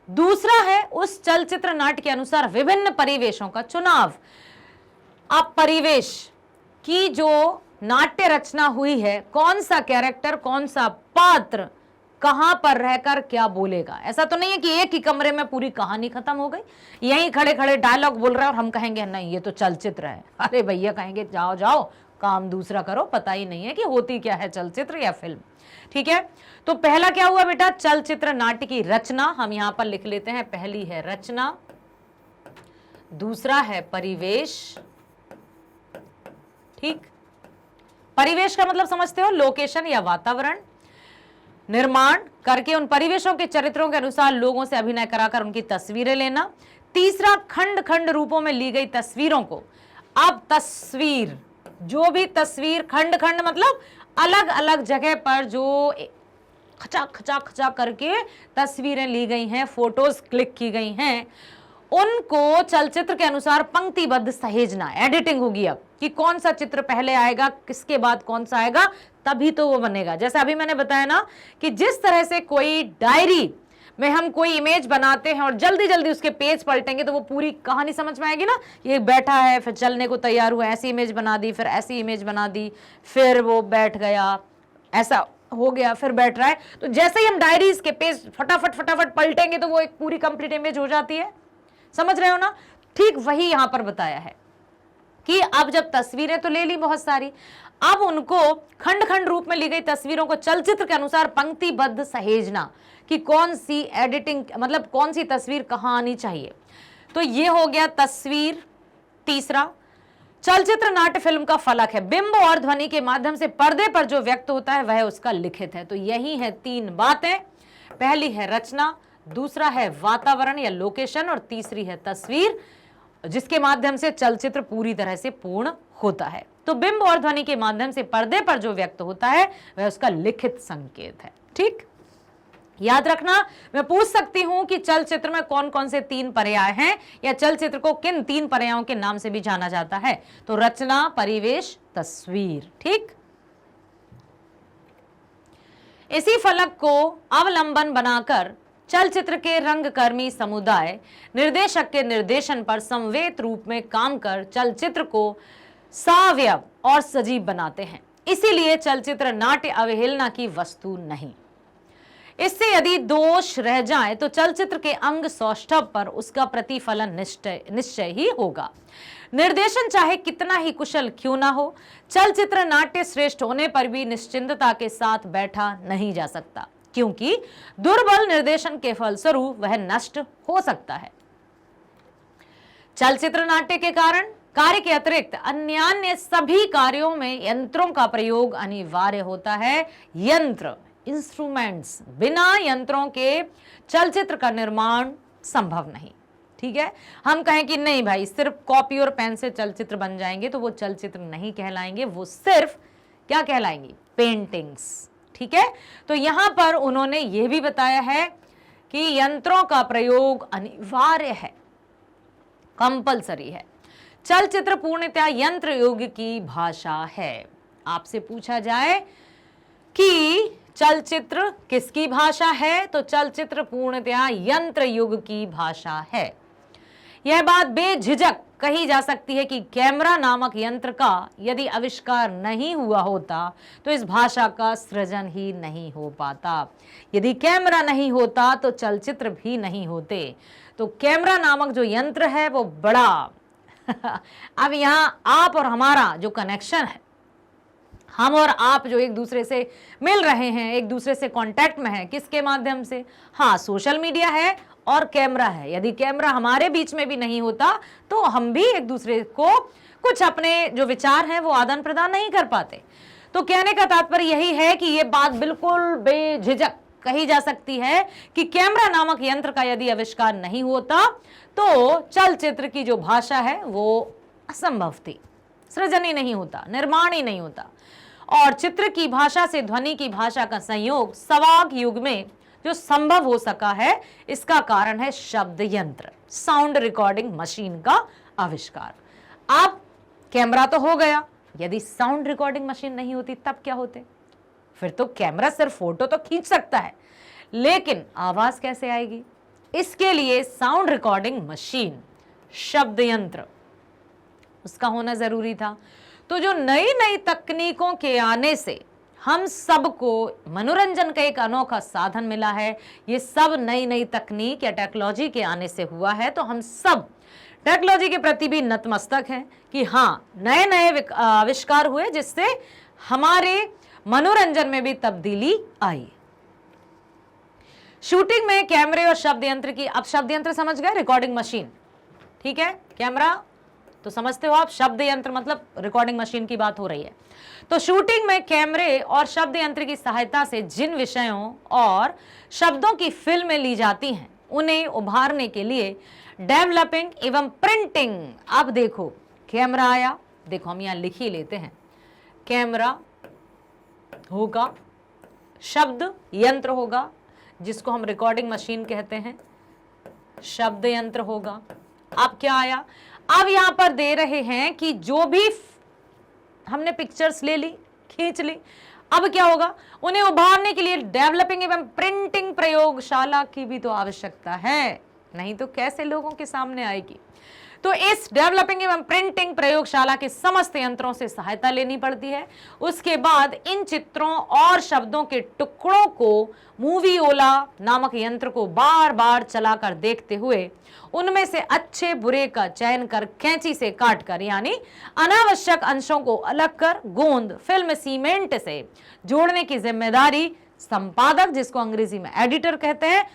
दूसरा है उस चलचित्र नाट्य के अनुसार विभिन्न परिवेशों का चुनाव। अब परिवेश की जो नाट्य रचना हुई है, कौन सा कैरेक्टर, कौन सा पात्र कहां पर रहकर क्या बोलेगा। ऐसा तो नहीं है कि एक ही कमरे में पूरी कहानी खत्म हो गई, यहीं खड़े खड़े डायलॉग बोल रहे हैं और हम कहेंगे नहीं ये तो चलचित्र है। अरे भैया कहेंगे जाओ जाओ काम दूसरा करो, पता ही नहीं है कि होती क्या है चलचित्र या फिल्म। ठीक है, तो पहला क्या हुआ बेटा, चलचित्र नाट्य की रचना, हम यहां पर लिख लेते हैं, पहली है रचना, दूसरा है परिवेश। ठीक, परिवेश का मतलब समझते हो, लोकेशन या वातावरण, निर्माण करके उन परिवेशों के चरित्रों के अनुसार लोगों से अभिनय कराकर उनकी तस्वीरें लेना। तीसरा, खंड खंड रूपों में ली गई तस्वीरों को, अब तस्वीर, जो भी तस्वीर खंड खंड मतलब अलग अलग जगह पर जो खचा खचा खचा करके तस्वीरें ली गई हैं, फोटोज क्लिक की गई हैं, उनको चलचित्र के अनुसार पंक्तिबद्ध सहेजना, एडिटिंग होगी अब कि कौन सा चित्र पहले आएगा, किसके बाद कौन सा आएगा, तभी तो वो बनेगा। जैसे अभी मैंने बताया ना कि जिस तरह से कोई डायरी में हम कोई इमेज बनाते हैं और जल्दी जल्दी उसके पेज पलटेंगे तो वो पूरी कहानी समझ में आएगी ना, ये बैठा है फिर चलने को तैयार हुआ, ऐसी इमेज बना दी, फिर ऐसी इमेज बना दी, फिर वो बैठ गया, ऐसा हो गया, फिर बैठ रहा है। तो जैसे ही हम डायरीज के पेज फटाफट फटाफट पलटेंगे तो वो एक पूरी कंप्लीट इमेज हो जाती है, समझ रहे हो ना। ठीक वही यहां पर बताया है कि अब जब तस्वीरें तो ले ली बहुत सारी, अब उनको खंड खंड रूप में ली गई तस्वीरों को चलचित्र के अनुसार पंक्तिबद्ध सहेजना कि कौन सी एडिटिंग मतलब कौन सी तस्वीर कहां आनी चाहिए। तो ये हो गया तस्वीर। तीसरा, चलचित्र नाट्य फिल्म का फलक है, बिंब और ध्वनि के माध्यम से पर्दे पर जो व्यक्त होता है वह उसका लिखित है। तो यही है तीन बातें, पहली है रचना, दूसरा है वातावरण या लोकेशन, और तीसरी है तस्वीर जिसके माध्यम से चलचित्र पूरी तरह से पूर्ण होता है। तो बिंब और ध्वनि के माध्यम से पर्दे पर जो व्यक्त होता है वह उसका लिखित संकेत है। ठीक, याद रखना, मैं पूछ सकती हूं कि चलचित्र में कौन कौन से तीन पर्याय हैं या चलचित्र को किन तीन पर्यायों के नाम से भी जाना जाता है। तो रचना, परिवेश, तस्वीर। ठीक, इसी फलक को अवलंबन बनाकर चलचित्र के रंगकर्मी समुदाय निर्देशक के निर्देशन पर संवेद रूप में काम कर चलचित्र को सावयव और सजीव बनाते हैं। इसीलिए चलचित्र नाट्य अवहेलना की वस्तु नहीं। इससे यदि दोष रह जाए तो चलचित्र के अंग सौष्ठव पर उसका प्रतिफलन निश्चय ही होगा। निर्देशन चाहे कितना ही कुशल क्यों ना हो, चलचित्र नाट्य श्रेष्ठ होने पर भी निश्चिंतता के साथ बैठा नहीं जा सकता, क्योंकि दुर्बल निर्देशन के फलस्वरूप वह नष्ट हो सकता है। चलचित्र नाट्य के कारण कार्य के अतिरिक्त अन्य सभी कार्यों में यंत्रों का प्रयोग अनिवार्य होता है। यंत्र, इंस्ट्रूमेंट्स, बिना यंत्रों के चलचित्र का निर्माण संभव नहीं। ठीक है, हम कहें कि नहीं भाई सिर्फ कॉपी और पेन से चलचित्र बन जाएंगे तो वो चलचित्र नहीं कहलाएंगे, वो सिर्फ क्या कहलाएंगी, पेंटिंग्स। ठीक है, तो यहां पर उन्होंने ये भी बताया है कि यंत्रों का प्रयोग अनिवार्य है, कंपलसरी है। चलचित्र पूर्णतः यंत्र युग की भाषा है। आपसे पूछा जाए कि चलचित्र किसकी भाषा है, तो चलचित्र पूर्णतः यंत्र युग की भाषा है। यह बात बेझिझक कही जा सकती है कि कैमरा नामक यंत्र का यदि आविष्कार नहीं हुआ होता तो इस भाषा का सृजन ही नहीं हो पाता। यदि कैमरा नहीं होता तो चलचित्र भी नहीं होते। तो कैमरा नामक जो यंत्र है वो बड़ा अब यहां आप और हमारा जो कनेक्शन है, हम और आप जो एक दूसरे से मिल रहे हैं, एक दूसरे से कांटेक्ट में है, किसके माध्यम से, हाँ सोशल मीडिया है और कैमरा है। यदि कैमरा हमारे बीच में भी नहीं होता तो हम भी एक दूसरे को कुछ अपने जो विचार हैं वो आदान प्रदान नहीं कर पाते। तो कहने का तात्पर्य यही है कि ये बात बिल्कुल बेझिझक कही जा सकती है कि कैमरा नामक यंत्र का यदि आविष्कार नहीं होता तो चलचित्र की जो भाषा है वो असंभव थी, सृजन ही नहीं होता, निर्माण ही नहीं होता। और चित्र की भाषा से ध्वनि की भाषा का संयोग सवाक युग में जो संभव हो सका है, इसका कारण है शब्द यंत्र, साउंड रिकॉर्डिंग मशीन का आविष्कार। अब कैमरा तो हो गया, यदि साउंड रिकॉर्डिंग मशीन नहीं होती तब क्या होते? फिर तो कैमरा सिर्फ फोटो तो खींच सकता है, लेकिन आवाज कैसे आएगी? इसके लिए साउंड रिकॉर्डिंग मशीन, शब्द यंत्र, उसका होना जरूरी था। तो जो नई नई तकनीकों के आने से हम सबको मनोरंजन का एक अनोखा साधन मिला है, ये सब नई नई तकनीक या टेक्नोलॉजी के आने से हुआ है। तो हम सब टेक्नोलॉजी के प्रति भी नतमस्तक हैं कि हाँ, नए नए आविष्कार हुए जिससे हमारे मनोरंजन में भी तब्दीली आई। शूटिंग में कैमरे और शब्द यंत्र की, अब शब्द यंत्र समझ गए, रिकॉर्डिंग मशीन, ठीक है, कैमरा तो समझते हो आप, शब्द यंत्र मतलब रिकॉर्डिंग मशीन की बात हो रही है। तो शूटिंग में कैमरे और शब्द यंत्र की सहायता से जिन विषयों और शब्दों की फिल्में ली जाती हैं, उन्हें उभारने के लिए डेवलपिंग एवं प्रिंटिंग। अब देखो कैमरा आया, देखो हम यहां लिख ही लेते हैं, कैमरा होगा, शब्द यंत्र होगा जिसको हम रिकॉर्डिंग मशीन कहते हैं, शब्द यंत्र होगा। अब क्या आया? अब यहां पर दे रहे हैं कि जो भी हमने पिक्चर्स ले ली, खींच ली, अब क्या होगा? उन्हें उभारने के लिए डेवलपिंग एवं प्रिंटिंग प्रयोगशाला की भी तो आवश्यकता है, नहीं तो कैसे लोगों के सामने आएगी? तो इस डेवलपिंग एवं प्रिंटिंग प्रयोगशाला के समस्त यंत्रों से सहायता लेनी पड़ती है। उसके बाद इन चित्रों और शब्दों के टुकड़ों को मूवी ओला नामक यंत्र को बार बार चलाकर देखते हुए उनमें से अच्छे बुरे का चयन कर कैंची से काटकर, यानी अनावश्यक अंशों को अलग कर गोंद फिल्म सीमेंट से जोड़ने की जिम्मेदारी संपादक, जिसको अंग्रेजी में एडिटर कहते हैं,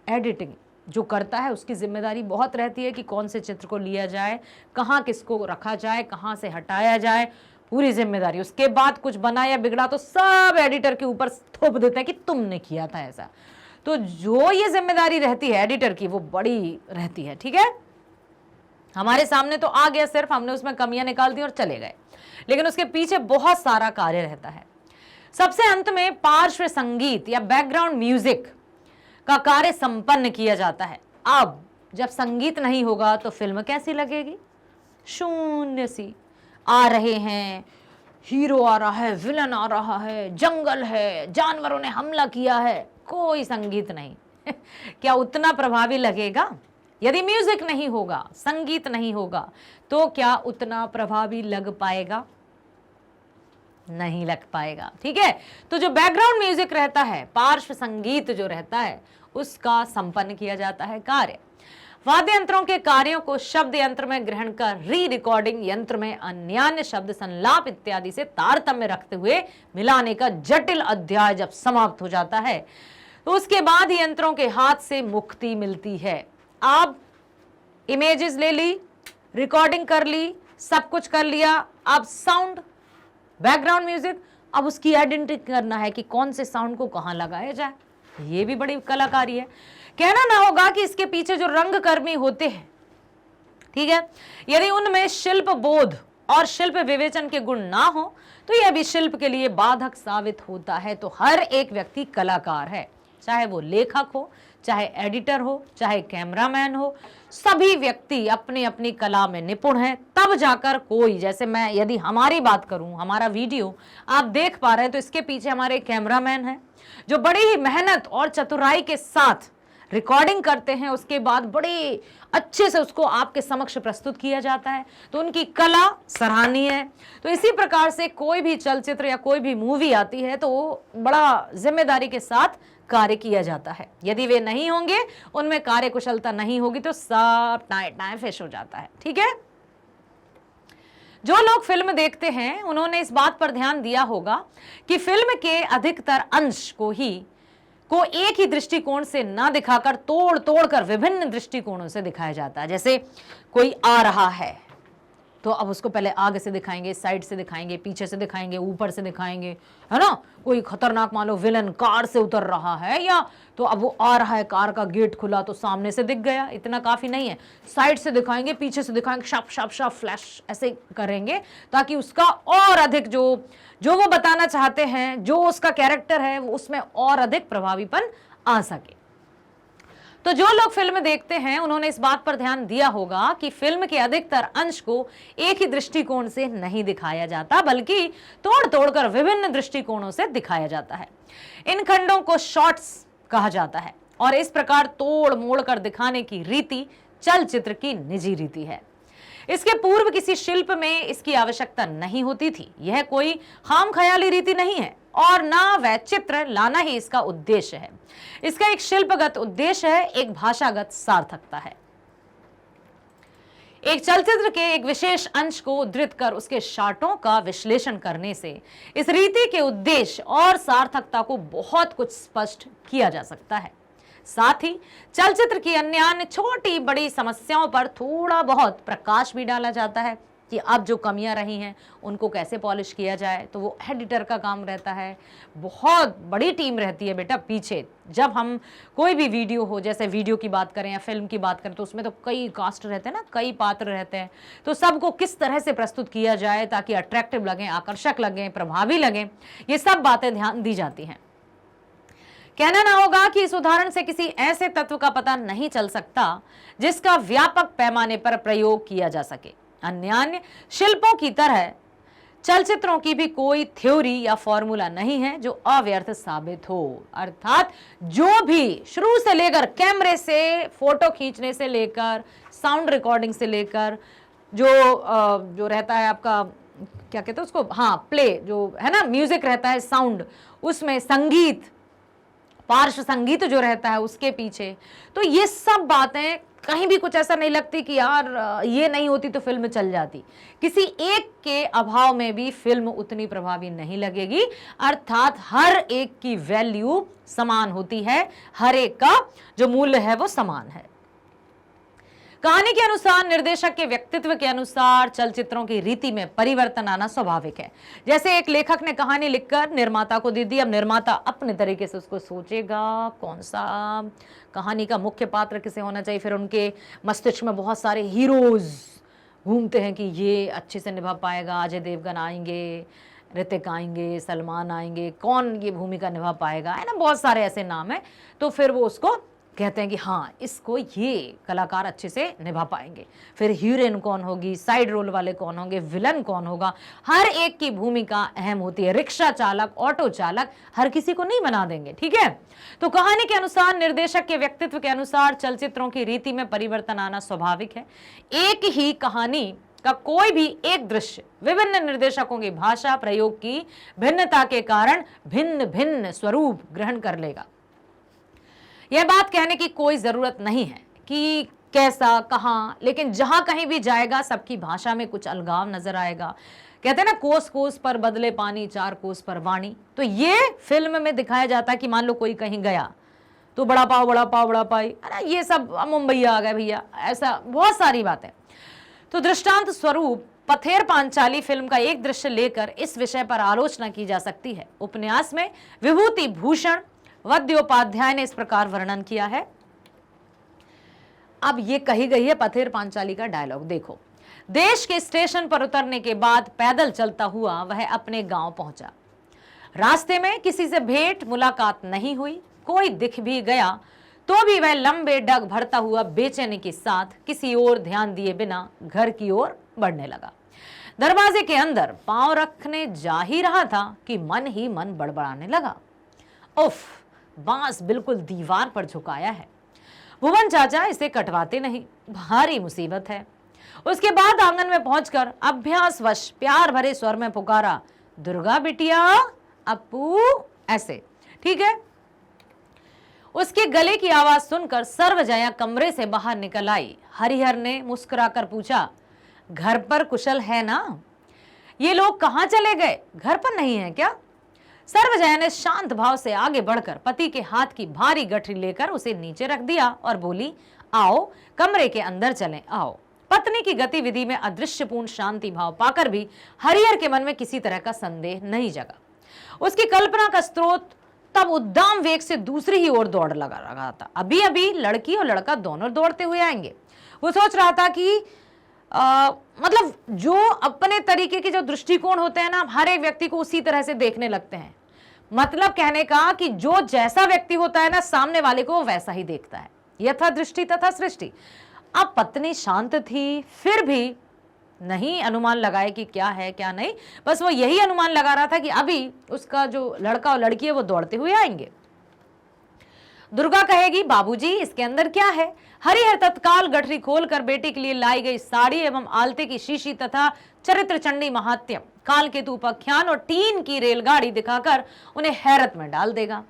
एडिटिंग जो करता है उसकी जिम्मेदारी बहुत रहती है कि कौन से चित्र को लिया जाए, कहाँ किसको रखा जाए, कहाँ से हटाया जाए, पूरी जिम्मेदारी। उसके बाद कुछ बना या बिगड़ा तो सब एडिटर के ऊपर थोप देते हैं कि तुमने किया था ऐसा। तो जो ये जिम्मेदारी रहती है एडिटर की, वो बड़ी रहती है, ठीक है। हमारे सामने तो आ गया, सिर्फ हमने उसमें कमियां निकाल दी और चले गए, लेकिन उसके पीछे बहुत सारा कार्य रहता है। सबसे अंत में पार्श्व संगीत या बैकग्राउंड म्यूजिक का कार्य संपन्न किया जाता है। अब जब संगीत नहीं होगा तो फिल्म कैसी लगेगी? शून्य सी। आ रहे हैं, हीरो आ रहा है, विलन आ रहा है, जंगल है, जानवरों ने हमला किया है, कोई संगीत नहीं क्या उतना प्रभावी लगेगा? यदि म्यूजिक नहीं होगा, संगीत नहीं होगा, तो क्या उतना प्रभावी लग पाएगा? नहीं लग पाएगा, ठीक है। तो जो बैकग्राउंड म्यूजिक रहता है, पार्श्व संगीत जो रहता है, उसका संपन्न किया जाता है कार्य। वाद्य यंत्रों के कार्यों को शब्द यंत्र में ग्रहण कर री रिकॉर्डिंग यंत्र में अन्यान्य शब्द संलाप इत्यादि से तारतम्य रखते हुए मिलाने का जटिल अध्याय जब समाप्त हो जाता है, तो उसके बाद ही यंत्रों के हाथ से मुक्ति मिलती है। आप इमेजेस ले ली, रिकॉर्डिंग कर ली, सब कुछ कर लिया, अब साउंड, बैकग्राउंड म्यूजिक, अब उसकी आइडेंटिटी करना है कि कौन से साउंड को कहां लगाया जाए। ये भी बड़ी कलाकारी है। कहना ना होगा कि इसके पीछे जो रंगकर्मी होते हैं, ठीक है, यदि उनमें शिल्प बोध और शिल्प विवेचन के गुण ना हो तो यह भी शिल्प के लिए बाधक साबित होता है। तो हर एक व्यक्ति कलाकार है, चाहे वो लेखक हो, चाहे एडिटर हो, चाहे कैमरामैन हो, सभी व्यक्ति अपनी अपनी कला में निपुण हैं। तब जाकर कोई, जैसे मैं यदि हमारी बात करूं, हमारा वीडियो आप देख पा रहे हैं तो इसके पीछे हमारे कैमरामैन हैं जो बड़ी ही मेहनत और चतुराई के साथ रिकॉर्डिंग करते हैं, उसके बाद बड़े अच्छे से उसको आपके समक्ष प्रस्तुत किया जाता है। तो उनकी कला सराहनीय है। तो इसी प्रकार से कोई भी चलचित्र या कोई भी मूवी आती है तो वो बड़ा जिम्मेदारी के साथ कार्य किया जाता है। यदि वे नहीं होंगे, उनमें कार्य कुशलता नहीं होगी, तो सब टाइम फिश हो जाता है, ठीक है। जो लोग फिल्म देखते हैं उन्होंने इस बात पर ध्यान दिया होगा कि फिल्म के अधिकतर अंश को एक ही दृष्टिकोण से ना दिखाकर तोड़ तोड़ कर विभिन्न दृष्टिकोणों से दिखाया जाता है। जैसे कोई आ रहा है, तो अब उसको पहले आगे से दिखाएंगे, साइड से दिखाएंगे, पीछे से दिखाएंगे, ऊपर से दिखाएंगे, है ना। कोई खतरनाक मान लो विलन कार से उतर रहा है, या तो अब वो आ रहा है, कार का गेट खुला तो सामने से दिख गया, इतना काफी नहीं है, साइड से दिखाएंगे, पीछे से दिखाएंगे, शॉप शॉप शॉप फ्लैश ऐसे करेंगे, ताकि उसका और अधिक जो वो बताना चाहते हैं, जो उसका कैरेक्टर है, वो उसमें और अधिक प्रभावीपन आ सके। तो जो लोग फिल्म देखते हैं उन्होंने इस बात पर ध्यान दिया होगा कि फिल्म के अधिकतर अंश को एक ही दृष्टिकोण से नहीं दिखाया जाता, बल्कि तोड़ तोड़कर विभिन्न दृष्टिकोणों से दिखाया जाता है। इन खंडों को शॉर्ट्स कहा जाता है और इस प्रकार तोड़ मोड़ कर दिखाने की रीति चलचित्र की निजी रीति है। इसके पूर्व किसी शिल्प में इसकी आवश्यकता नहीं होती थी। यह कोई खामख्याली रीति नहीं है और ना वह चित्र लाना ही इसका उद्देश्य है। इसका एक शिल्पगत उद्देश्य है, एक भाषागत सार्थकता है। एक चलचित्र के एक विशेष अंश को उद्धृत कर उसके शाटों का विश्लेषण करने से इस रीति के उद्देश्य और सार्थकता को बहुत कुछ स्पष्ट किया जा सकता है। साथ ही चलचित्र की अन्य छोटी बड़ी समस्याओं पर थोड़ा बहुत प्रकाश भी डाला जाता है कि अब जो कमियां रही हैं उनको कैसे पॉलिश किया जाए। तो वो एडिटर का काम रहता है, बहुत बड़ी टीम रहती है बेटा पीछे। जब हम कोई भी वीडियो हो, जैसे वीडियो की बात करें या फिल्म की बात करें, तो उसमें तो कई कास्ट रहते हैं ना, कई पात्र रहते हैं, तो सबको किस तरह से प्रस्तुत किया जाए ताकि अट्रैक्टिव लगे, आकर्षक लगे, प्रभावी लगे, ये सब बातें ध्यान दी जाती हैं। कहना ना होगा कि इस उदाहरण से किसी ऐसे तत्व का पता नहीं चल सकता जिसका व्यापक पैमाने पर प्रयोग किया जा सके। अन्य शिल्पों की तरह चलचित्रों की भी कोई थ्योरी या फॉर्मूला नहीं है जो अव्यर्थ साबित हो। अर्थात जो भी शुरू से लेकर कैमरे से फोटो खींचने से लेकर साउंड रिकॉर्डिंग से लेकर जो रहता है आपका, क्या कहते हैं उसको, हाँ प्ले जो है ना, म्यूजिक रहता है, साउंड, उसमें संगीत, पार्श्व संगीत जो रहता है उसके पीछे, तो ये सब बातें कहीं भी कुछ ऐसा नहीं लगती कि यार ये नहीं होती तो फिल्म चल जाती। किसी एक के अभाव में भी फिल्म उतनी प्रभावी नहीं लगेगी। अर्थात हर एक की वैल्यू समान होती है, हर एक का जो मूल्य है वो समान है। कहानी के अनुसार, निर्देशक के व्यक्तित्व के अनुसार चलचित्रों की रीति में परिवर्तन आना स्वाभाविक है। जैसे एक लेखक ने कहानी लिखकर निर्माता को दे दी, अब निर्माता अपने तरीके से उसको सोचेगा कौन सा कहानी का मुख्य पात्र किसे होना चाहिए। फिर उनके मस्तिष्क में बहुत सारे हीरोज घूमते हैं कि ये अच्छे से निभा पाएगा, अजय देवगन आएंगे, ऋतिक आएंगे, सलमान आएंगे, कौन ये भूमिका निभा पाएगा, है ना, बहुत सारे ऐसे नाम हैं। तो फिर वो उसको कहते हैं कि हाँ इसको ये कलाकार अच्छे से निभा पाएंगे। फिर हीरोइन कौन होगी, साइड रोल वाले कौन होंगे, विलन कौन होगा, हर एक की भूमिका अहम होती है। रिक्शा चालक, ऑटो चालक, हर किसी को नहीं बना देंगे, ठीक है। तो कहानी के अनुसार, निर्देशक के व्यक्तित्व के अनुसार चलचित्रों की रीति में परिवर्तन आना स्वाभाविक है। एक ही कहानी का कोई भी एक दृश्य विभिन्न निर्देशकों की भाषा प्रयोग की भिन्नता के कारण भिन्न भिन्न स्वरूप ग्रहण कर लेगा। यह बात कहने की कोई जरूरत नहीं है कि कैसा, कहां, लेकिन जहां कहीं भी जाएगा सबकी भाषा में कुछ अलगाव नजर आएगा। कहते हैं ना, कोस कोस पर बदले पानी, चार कोस पर वाणी। तो ये फिल्म में दिखाया जाता है कि मान लो कोई कहीं गया तो बड़ा पाव बड़ा पाव बड़ा पाई, है ना, ये सब मुंबई आ गए भैया, ऐसा बहुत सारी बातें। तो दृष्टांत स्वरूप पथेर पांचाली फिल्म का एक दृश्य लेकर इस विषय पर आलोचना की जा सकती है। उपन्यास में विभूति भूषण वद्योपाध्याय ने इस प्रकार वर्णन किया है। अब ये कही गई है पथेर पांचाली का डायलॉग, देखो। देश के स्टेशन पर उतरने के बाद पैदल चलता हुआ वह अपने गांव पहुंचा। रास्ते में किसी से भेंट मुलाकात नहीं हुई। कोई दिख भी गया तो भी वह लंबे डग भरता हुआ बेचैनी के साथ किसी और ध्यान दिए बिना घर की ओर बढ़ने लगा। दरवाजे के अंदर पांव रखने जा ही रहा था कि मन ही मन बड़बड़ाने लगा। उफ, बांस बिल्कुल दीवार पर झुकाया है। भुवन चाचा इसे कटवाते नहीं, भारी मुसीबत है। उसके बाद आंगन में पहुंचकर अभ्यासवश प्यार भरे स्वर में पुकारा, दुर्गा बिटिया, अप्पू, ऐसे, ठीक है। उसके गले की आवाज सुनकर सर्वजया कमरे से बाहर निकल आई। हरिहर ने मुस्कुराकर पूछा, घर पर कुशल है ना? ये लोग कहां चले गए, घर पर नहीं है क्या? सर्वजया ने शांत भाव से आगे बढ़कर पति के हाथ की भारी गठरी लेकर उसे नीचे रख दिया और बोली, आओ कमरे के अंदर चलें, आओ। पत्नी की गतिविधि में अदृश्यपूर्ण शांति भाव पाकर भी हरिहर के मन में किसी तरह का संदेह नहीं जगा। उसकी कल्पना का स्रोत तब उद्दाम वेग से दूसरी ही ओर दौड़ लगा रहा था। अभी अभी लड़की और लड़का दोनों दौड़ते हुए आएंगे। वो सोच रहा था कि मतलब जो अपने तरीके के जो दृष्टिकोण होते हैं ना, हर एक व्यक्ति को उसी तरह से देखने लगते हैं। मतलब कहने का कि जो जैसा व्यक्ति होता है ना, सामने वाले को वैसा ही देखता है। यथा दृष्टि तथा सृष्टि। अब पत्नी शांत थी, फिर भी नहीं अनुमान लगाए कि क्या है क्या नहीं, बस वो यही अनुमान लगा रहा था कि अभी उसका जो लड़का और लड़की है वो दौड़ते हुए आएंगे। दुर्गा कहेगी, बाबूजी इसके अंदर क्या है? हरिहर तत्काल गठरी खोलकर बेटी के लिए लाई गई साड़ी एवं आलते की शीशी तथा चरित्र चंडी महात्म्य, काल केतु उपाख्यान और टीन की रेलगाड़ी दिखाकर उन्हें हैरत में डाल देगा।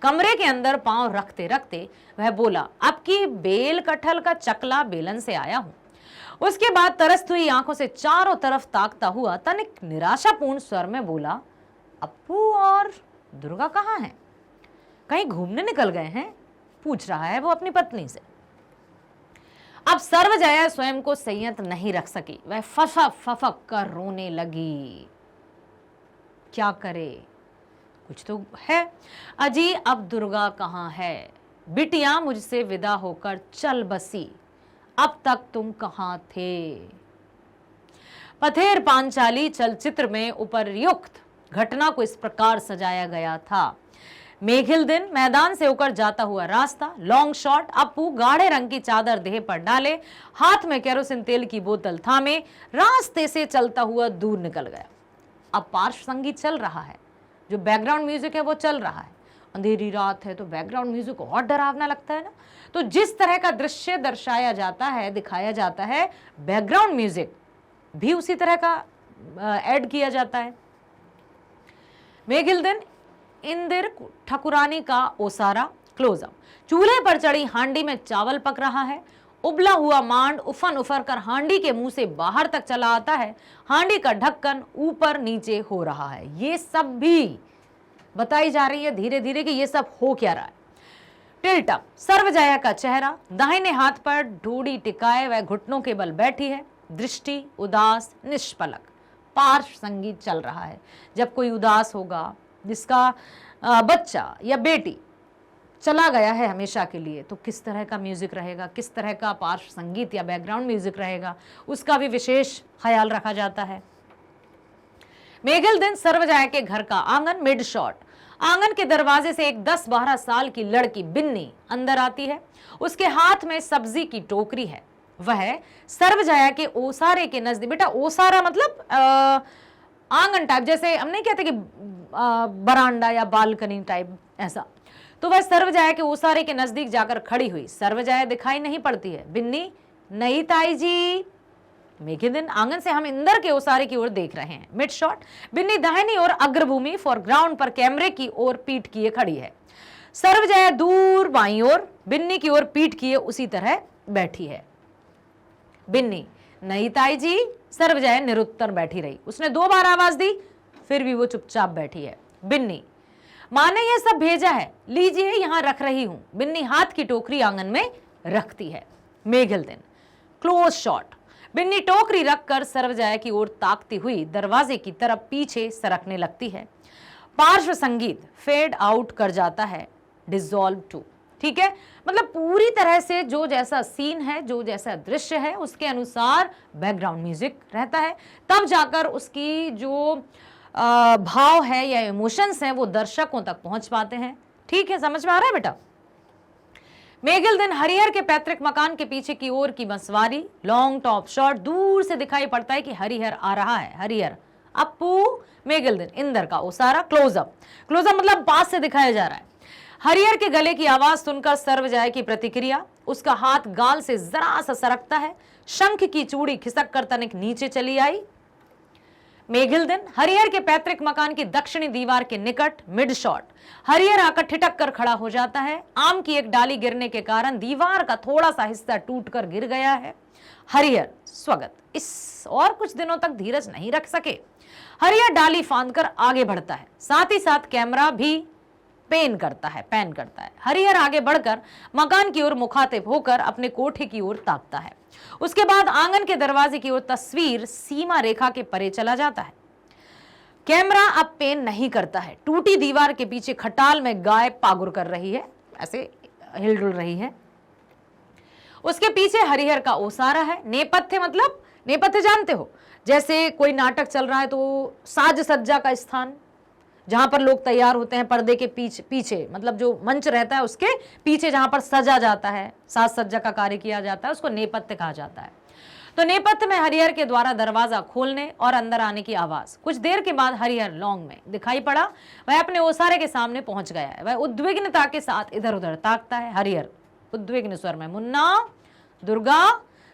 कमरे के अंदर पांव रखते रखते वह बोला, अब की बेल कटहल का चकला बेलन से आया हूं। उसके बाद तरसती हुई आंखों से चारों तरफ ताकता हुआ तनिक निराशापूर्ण स्वर में बोला, अप्पू और दुर्गा कहाँ हैं? कहीं घूमने निकल गए हैं? पूछ रहा है वो अपनी पत्नी से। अब सर्वजया स्वयं को संयत नहीं रख सकी। वह फफक फफक कर रोने लगी। क्या करे, कुछ तो है। अजी अब दुर्गा कहाँ है? बिटिया मुझसे विदा होकर चल बसी, अब तक तुम कहाँ थे? पथेर पांचाली चलचित्र में उपर्युक्त घटना को इस प्रकार सजाया गया था। मेघिल दिन मैदान से होकर जाता हुआ रास्ता, लॉन्ग शॉट। अप्पू गाढ़े रंग की चादर देह पर डाले, हाथ में केरोसिन तेल की बोतल थामे रास्ते से चलता हुआ दूर निकल गया। अब पार्श्व संगीत चल रहा है, जो बैकग्राउंड म्यूजिक है वो चल रहा है। अंधेरी रात है तो बैकग्राउंड म्यूजिक और डरावना लगता है ना। तो जिस तरह का दृश्य दर्शाया जाता है, दिखाया जाता है, बैकग्राउंड म्यूजिक भी उसी तरह का ऐड किया जाता है। मेघिल दिन इंदिर ठकुरानी का ओसारा क्लोजअप। चूल्हे पर चढ़ी हांडी में चावल पक रहा है। उबला हुआ मांड उफन उफर कर हांडी के मुंह से बाहर तक चला आता है। हांडी का ढक्कन ऊपर नीचे हो रहा है। ये सब भी बताई जा रही है धीरे धीरे कि ये सब हो क्या रहा है। Tilt up. सर्वजया का चेहरा, दाहिने हाथ पर ढूंढी टिकाए वह घुटनों के बल बैठी है, दृष्टि उदास निष्पलक। पार्श्व संगीत चल रहा है। जब कोई उदास होगा, जिसका बच्चा या बेटी चला गया है हमेशा के लिए, तो किस तरह का म्यूजिक रहेगा, किस तरह का पार्श्व संगीत या बैकग्राउंड म्यूजिक रहेगा, उसका भी विशेष ख्याल रखा जाता है। मेघिल दिन सर्वजया के घर का आंगन, मिड शॉट। आंगन के दरवाजे से एक 10-12 साल की लड़की बिन्नी अंदर आती है। उसके हाथ में सब्जी की टोकरी है। वह सर्वजया के ओसारे के नजदीक, बेटा ओसारा मतलब आंगन टाइप, जैसे हम नहीं कहते कि बरांडा या बालकनी टाइप ऐसा, तो वह सर्वजया के ओसारे के नजदीक जाकर खड़ी हुई। सर्वजया दिखाई नहीं पड़ती है। बिन्नी, नहीं ताई जी। मेघिल दिन आंगन से हम इंदर के ओसारे की ओर देख रहे हैं। Mid shot. बिन्नी दाहिनी और अग्रभूमि फॉरग्राउंड पर कैमरे की ओर पीठ किए खड़ी है। सर्वजया दूर बाईं ओर बिन्नी की ओर पीठ किए उसी तरह बैठी है। बिन्नी, नहीं ताई जी। सर्वजया निरुत्तर बैठी रही। उसने 2 बार आवाज दी, फिर भी वो चुपचाप बैठी है। बिन्नी, माँ ने यह सब भेजा है, लीजिए यहां रख रही हूं। बिन्नी हाथ की टोकरी आंगन में रखती है। मेघिल दिन क्लोज शॉट। बिन्नी टोकरी रखकर सर्वजया की ओर ताकती हुई दरवाजे की तरफ पीछे सरकने लगती है। पार्श्व संगीत फेड आउट कर जाता है, डिसॉल्व टू। ठीक है, मतलब पूरी तरह से जो जैसा सीन है, जो जैसा दृश्य है, उसके अनुसार बैकग्राउंड म्यूजिक रहता है। तब जाकर उसकी जो भाव है या इमोशंस हैं वो दर्शकों तक पहुंच पाते हैं। ठीक है, समझ में आ रहा है बेटा? मेघिल दिन हरिहर के पैतृक मकान के पीछे की ओर की बंसवारी, लॉन्ग टॉप शॉट। दूर से दिखाई पड़ता है कि हरिहर आ रहा है। हरिहर, अप्पू। मेघिल दिन इंदर का ओसारा, क्लोजअप। क्लोजअप मतलब पास से दिखाया जा रहा है। हरिहर के गले की आवाज सुनकर सर्वजया की प्रतिक्रिया, उसका हाथ गाल से जरा सा सरकता है। शंख की चूड़ी खिसक कर तनिक नीचे चली आई। मेघिल दिन हरिहर के पैतृक मकान की दक्षिणी दीवार के निकट, मिड शॉट। हरिहर आकर ठिठक कर खड़ा हो जाता है। आम की एक डाली गिरने के कारण दीवार का थोड़ा सा हिस्सा टूटकर गिर गया है। हरिहर, स्वागत। इस और कुछ दिनों तक धीरज नहीं रख सके। हरिहर डाली फांद कर आगे बढ़ता है, साथ ही साथ कैमरा भी पेन करता है। हरिहर आगे बढ़कर मकान की ओर मुखातिब होकर अपने कोठे की ओर ताकता है। उसके बाद आंगन के दरवाजे की ओर तस्वीर सीमा रेखा के परे चला जाता है। कैमरा अब पेन नहीं करता है। टूटी दीवार के पीछे खटाल में गाय पागुर कर रही है, ऐसे हिलडुल रही है। उसके पीछे हरिहर का ओसारा है। नेपथ्य मतलब, नेपथ्य जानते हो, जैसे कोई नाटक चल रहा है तो साज सज्जा का स्थान, जहां पर लोग तैयार होते हैं, पर्दे के पीछे मतलब जो मंच रहता है उसके पीछे जहां पर सजा जाता है, साज सज्जा का कार्य किया जाता है, उसको नेपथ्य कहा जाता है। तो नेपथ्य में हरिहर के द्वारा दरवाजा खोलने और अंदर आने की आवाज। कुछ देर के बाद हरिहर लौंग में दिखाई पड़ा। वह अपने ओसारे के सामने पहुंच गया है। वह उद्विग्नता के साथ इधर उधर ताकता है। हरिहर उद्विग्न स्वर में, मुन्ना, दुर्गा।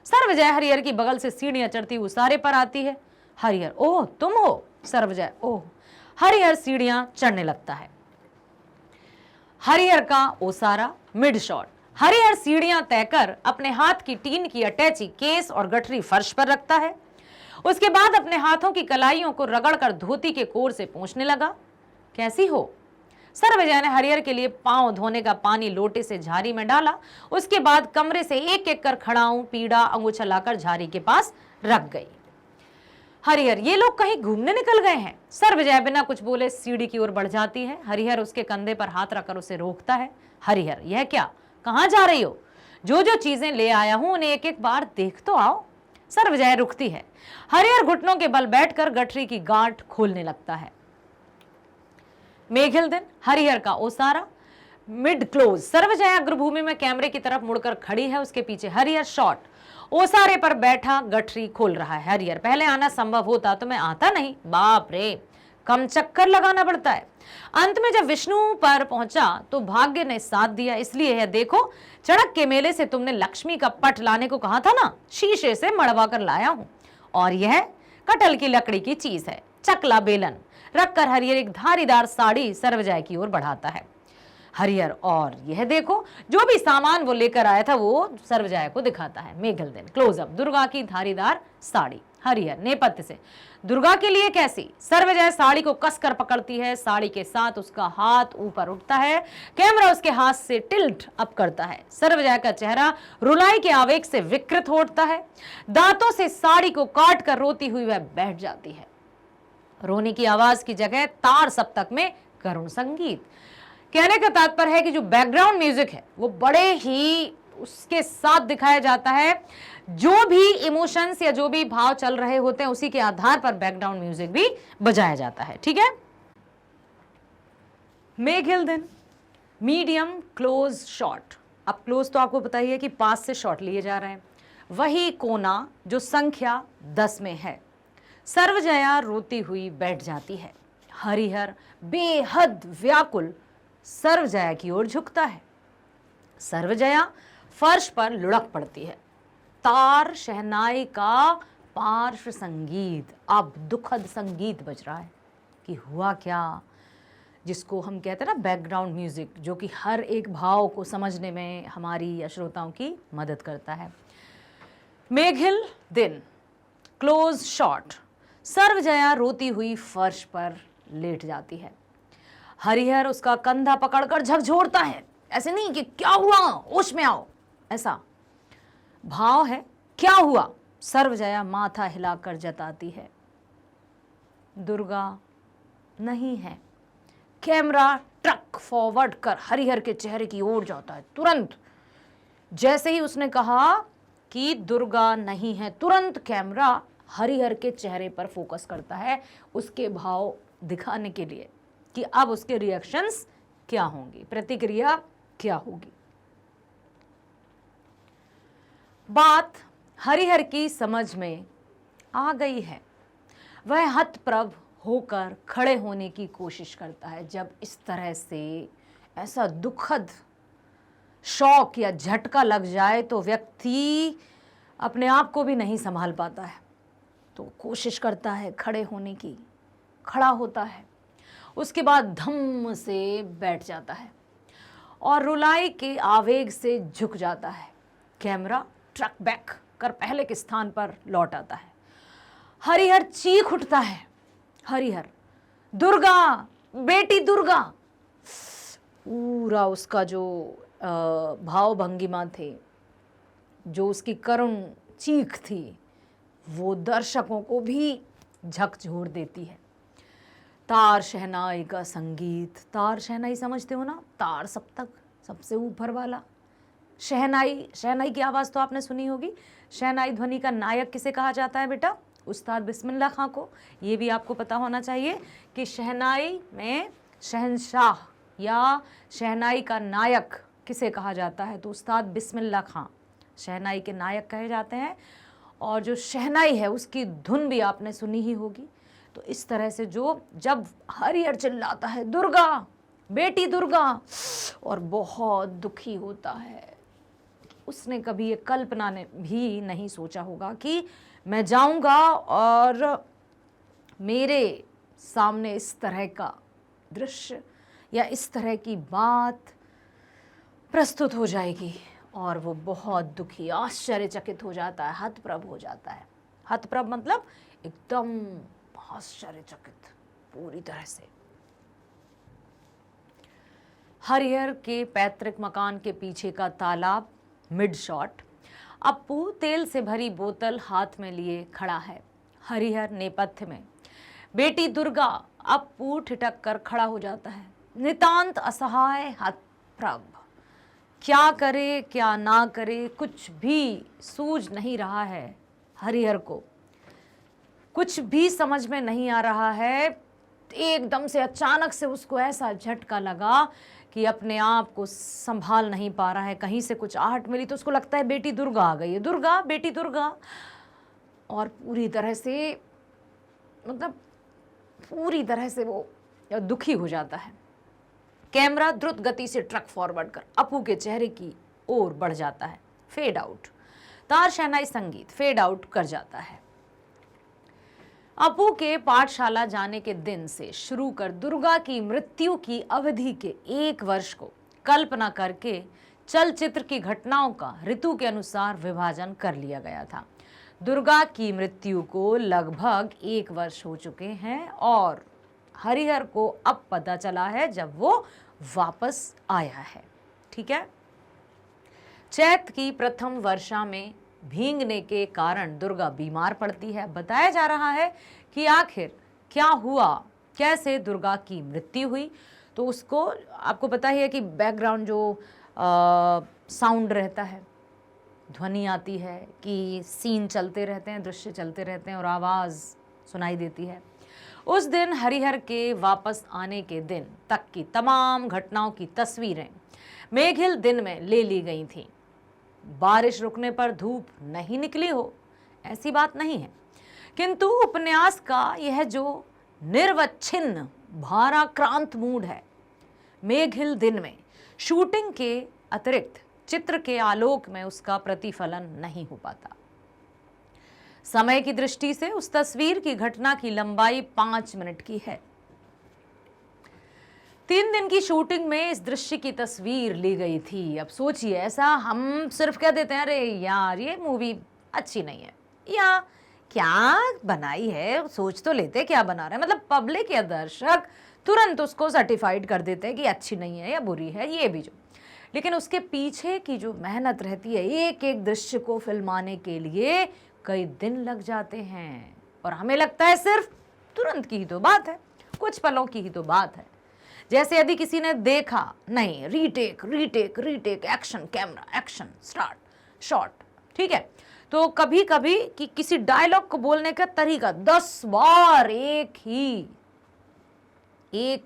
सर्वजय हरिहर की बगल से सीढ़ियां चढ़ती ओसारे पर आती है। हरिहर, ओह तुम हो? सर्वजय, ओह। हरिहर सीढ़ियां चढ़ने लगता है। हरिहर का ओसारा मिड शॉट। हरिहर सीढ़ियां तय कर अपने हाथ की टीन की अटैची, केस और गठरी फर्श पर रखता है। उसके बाद अपने हाथों की कलाइयों को रगड़कर धोती के कोर से पोंछने लगा। कैसी हो? सर्वजय ने हरिहर के लिए पांव धोने का पानी लोटे से झारी में डाला। उसके बाद कमरे से एक एक कर खड़ाऊं, पीड़ा, अंगूछा लाकर झारी के पास रख गई। हरिहर, ये लोग कहीं घूमने निकल गए हैं। सर्वजय बिना कुछ बोले सीढ़ी की ओर बढ़ जाती है। हरिहर उसके कंधे पर हाथ रखकर उसे रोकता है। हरिहर, यह क्या? कहां जा रही हो? जो जो चीजें ले आया हूं उन्हें एक एक बार देख तो आओ। सर्वजय रुकती है। हरिहर घुटनों के बल बैठकर गठरी की गांठ खोलने लगता है। मेघिल दिन। हरिहर का ओसारा मिड क्लोज। सर्वजय अग्रभूमि में कैमरे की तरफ मुड़कर खड़ी है। उसके पीछे हरिहर शॉट, ओसारे पर बैठा गठरी खोल रहा है। हरिहर, पहले आना संभव होता तो मैं आता नहीं। बाप रे, कम चक्कर लगाना पड़ता है। अंत में जब विष्णु पर पहुंचा तो भाग्य ने साथ दिया। इसलिए है, देखो, चड़क के मेले से तुमने लक्ष्मी का पट लाने को कहा था ना, शीशे से मड़वा कर लाया हूं। और यह कटल की लकड़ी की चीज है, चकला बेलन। रखकर हरिहर एक धारीदार साड़ी सर्वजय की ओर बढ़ाता है। हरिहर, और यह देखो, जो भी सामान वो लेकर आया था वो सर्वजय को दिखाता है। मेघल दिन। क्लोजअप, दुर्गा की धारीदार साड़ी। हरिहर नेपथ्य से, दुर्गा के लिए कैसी? सर्वजय साड़ी को कसकर पकड़ती है। साड़ी के साथ उसका हाथ ऊपर उठता है। कैमरा उसके हाथ से टिल्ट अप करता है। सर्वजय का चेहरा रुलाई के आवेग से विकृत हो उठता है। दांतों से साड़ी को काट कर रोती हुई वह बैठ जाती है। रोने की आवाज की जगह तार सप्तक में करुण संगीत। कहने का तात्पर्य है कि जो बैकग्राउंड म्यूजिक है वो बड़े ही उसके साथ दिखाया जाता है। जो भी इमोशंस या जो भी भाव चल रहे होते हैं उसी के आधार पर बैकग्राउंड म्यूजिक भी बजाया जाता है। ठीक है। मेघिल दिन। Medium close shot. अब क्लोज तो आपको पता ही है कि पास से शॉट लिए जा रहे हैं। वही कोना जो संख्या 10 में है। सर्वजया रोती हुई बैठ जाती है। हरिहर बेहद व्याकुल सर्वजया की ओर झुकता है। सर्वजया फर्श पर लुढ़क पड़ती है। तार शहनाई का पार्श्व संगीत, अब दुखद संगीत बज रहा है कि हुआ क्या, जिसको हम कहते हैं ना बैकग्राउंड म्यूजिक, जो कि हर एक भाव को समझने में हमारी या श्रोताओं की मदद करता है। मेघिल दिन। Close shot. सर्वजया रोती हुई फर्श पर लेट जाती है। हरिहर उसका कंधा पकड़कर झकझोरता है। ऐसे नहीं कि क्या हुआ, होश में आओ, ऐसा भाव है। क्या हुआ? सर्वजया माथा हिलाकर जताती है। दुर्गा नहीं है। कैमरा ट्रक फॉरवर्ड कर हरिहर के चेहरे की ओर जाता है। तुरंत जैसे ही उसने कहा कि दुर्गा नहीं है, तुरंत कैमरा हरिहर के चेहरे पर फोकस करता है, उसके भाव दिखाने के लिए कि अब उसके रिएक्शंस क्या होंगी, प्रतिक्रिया क्या होगी। बात हरिहर की समझ में आ गई है। वह हतप्रभ होकर खड़े होने की कोशिश करता है। जब इस तरह से ऐसा दुखद शॉक या झटका लग जाए तो व्यक्ति अपने आप को भी नहीं संभाल पाता है, तो कोशिश करता है खड़े होने की। खड़ा होता है, उसके बाद धम्म से बैठ जाता है और रुलाई के आवेग से झुक जाता है। कैमरा ट्रक बैक कर पहले के स्थान पर लौट आता है। हरिहर चीख उठता है। हरिहर, दुर्गा, बेटी दुर्गा। पूरा उसका जो भाव भंगिमा थे, जो उसकी करुण चीख थी, वो दर्शकों को भी झकझोर देती है। तार शहनाई का संगीत, तार शहनाई समझते हो ना, तार सप्तक सबसे ऊपर वाला, शहनाई, शहनाई की आवाज़ तो आपने सुनी होगी। शहनाई ध्वनि का नायक किसे कहा जाता है बेटा? उस्ताद बिस्मिल्लाह खां को। ये भी आपको पता होना चाहिए कि शहनाई में शहंशाह या शहनाई का नायक किसे कहा जाता है? तो उस्ताद बिस्मिल्लाह खां शहनाई के नायक कहे जाते हैं। और जो शहनाई है उसकी धुन भी आपने सुनी ही होगी। तो इस तरह से जब हरिहर चिल्लाता है दुर्गा, बेटी दुर्गा, और बहुत दुखी होता है, उसने कभी ये कल्पना ने भी नहीं सोचा होगा कि मैं जाऊंगा और मेरे सामने इस तरह का दृश्य या इस तरह की बात प्रस्तुत हो जाएगी। और वो बहुत दुखी, आश्चर्यचकित हो जाता है, हतप्रभ हो जाता है। हतप्रभ मतलब एकदम आश्चर्यचकित पूरी तरह से। हरिहर के पैतृक मकान के पीछे का तालाब, मिड शॉट। अप्पू तेल से भरी बोतल हाथ में लिए खड़ा है। हरिहर नेपथ्य में। बेटी दुर्गा। अप्पू ठिठक कर खड़ा हो जाता है, नितांत असहाय, हतप्रभ। क्या करे क्या ना करे, कुछ भी सूझ नहीं रहा है हरिहर को, कुछ भी समझ में नहीं आ रहा है। एकदम से अचानक से उसको ऐसा झटका लगा कि अपने आप को संभाल नहीं पा रहा है। कहीं से कुछ आहट मिली तो उसको लगता है बेटी दुर्गा आ गई है, दुर्गा, बेटी दुर्गा। और पूरी तरह से, मतलब पूरी तरह से वो दुखी हो जाता है। कैमरा द्रुत गति से ट्रक फॉरवर्ड कर अप्पू के चेहरे की ओर बढ़ जाता है। Fade out. तार शहनाई संगीत फेड आउट कर जाता है। अप्पू के पाठशाला जाने के दिन से शुरू कर दुर्गा की मृत्यु की अवधि के 1 वर्ष को कल्पना करके चलचित्र की घटनाओं का ऋतु के अनुसार विभाजन कर लिया गया था। दुर्गा की मृत्यु को लगभग 1 वर्ष हो चुके हैं और हरिहर को अब पता चला है जब वो वापस आया है। ठीक है। चैत की प्रथम वर्षा में भीगने के कारण दुर्गा बीमार पड़ती है। बताया जा रहा है कि आखिर क्या हुआ, कैसे दुर्गा की मृत्यु हुई। तो उसको आपको पता ही है कि बैकग्राउंड जो साउंड रहता है, ध्वनि आती है कि सीन चलते रहते हैं, दृश्य चलते रहते हैं और आवाज़ सुनाई देती है। उस दिन हरिहर के वापस आने के दिन तक की तमाम घटनाओं की तस्वीरें मेघिल दिन में ले ली गई थीं। बारिश रुकने पर धूप नहीं निकली हो, ऐसी बात नहीं है, किंतु उपन्यास का यह जो निर्वच्छिन्न भाराक्रांत मूड है, मेघिल दिन में शूटिंग के अतिरिक्त चित्र के आलोक में उसका प्रतिफलन नहीं हो पाता। समय की दृष्टि से उस तस्वीर की घटना की लंबाई 5 मिनट की है। 3 दिन की शूटिंग में इस दृश्य की तस्वीर ली गई थी। अब सोचिए, ऐसा हम सिर्फ कह देते हैं अरे यार ये मूवी अच्छी नहीं है या क्या बनाई है, सोच तो लेते क्या बना रहे हैं। मतलब पब्लिक या दर्शक तुरंत उसको सर्टिफाइड कर देते हैं कि अच्छी नहीं है या बुरी है, ये भी जो। लेकिन उसके पीछे की जो मेहनत रहती है, एक एक दृश्य को फिल्माने के लिए कई दिन लग जाते हैं और हमें लगता है सिर्फ तुरंत की ही तो बात है, कुछ पलों की ही तो बात है। जैसे यदि किसी ने देखा, नहीं, retake retake retake, action camera, action start, shot, ठीक है। तो कभी कभी कि किसी डायलॉग को बोलने का तरीका 10 बार एक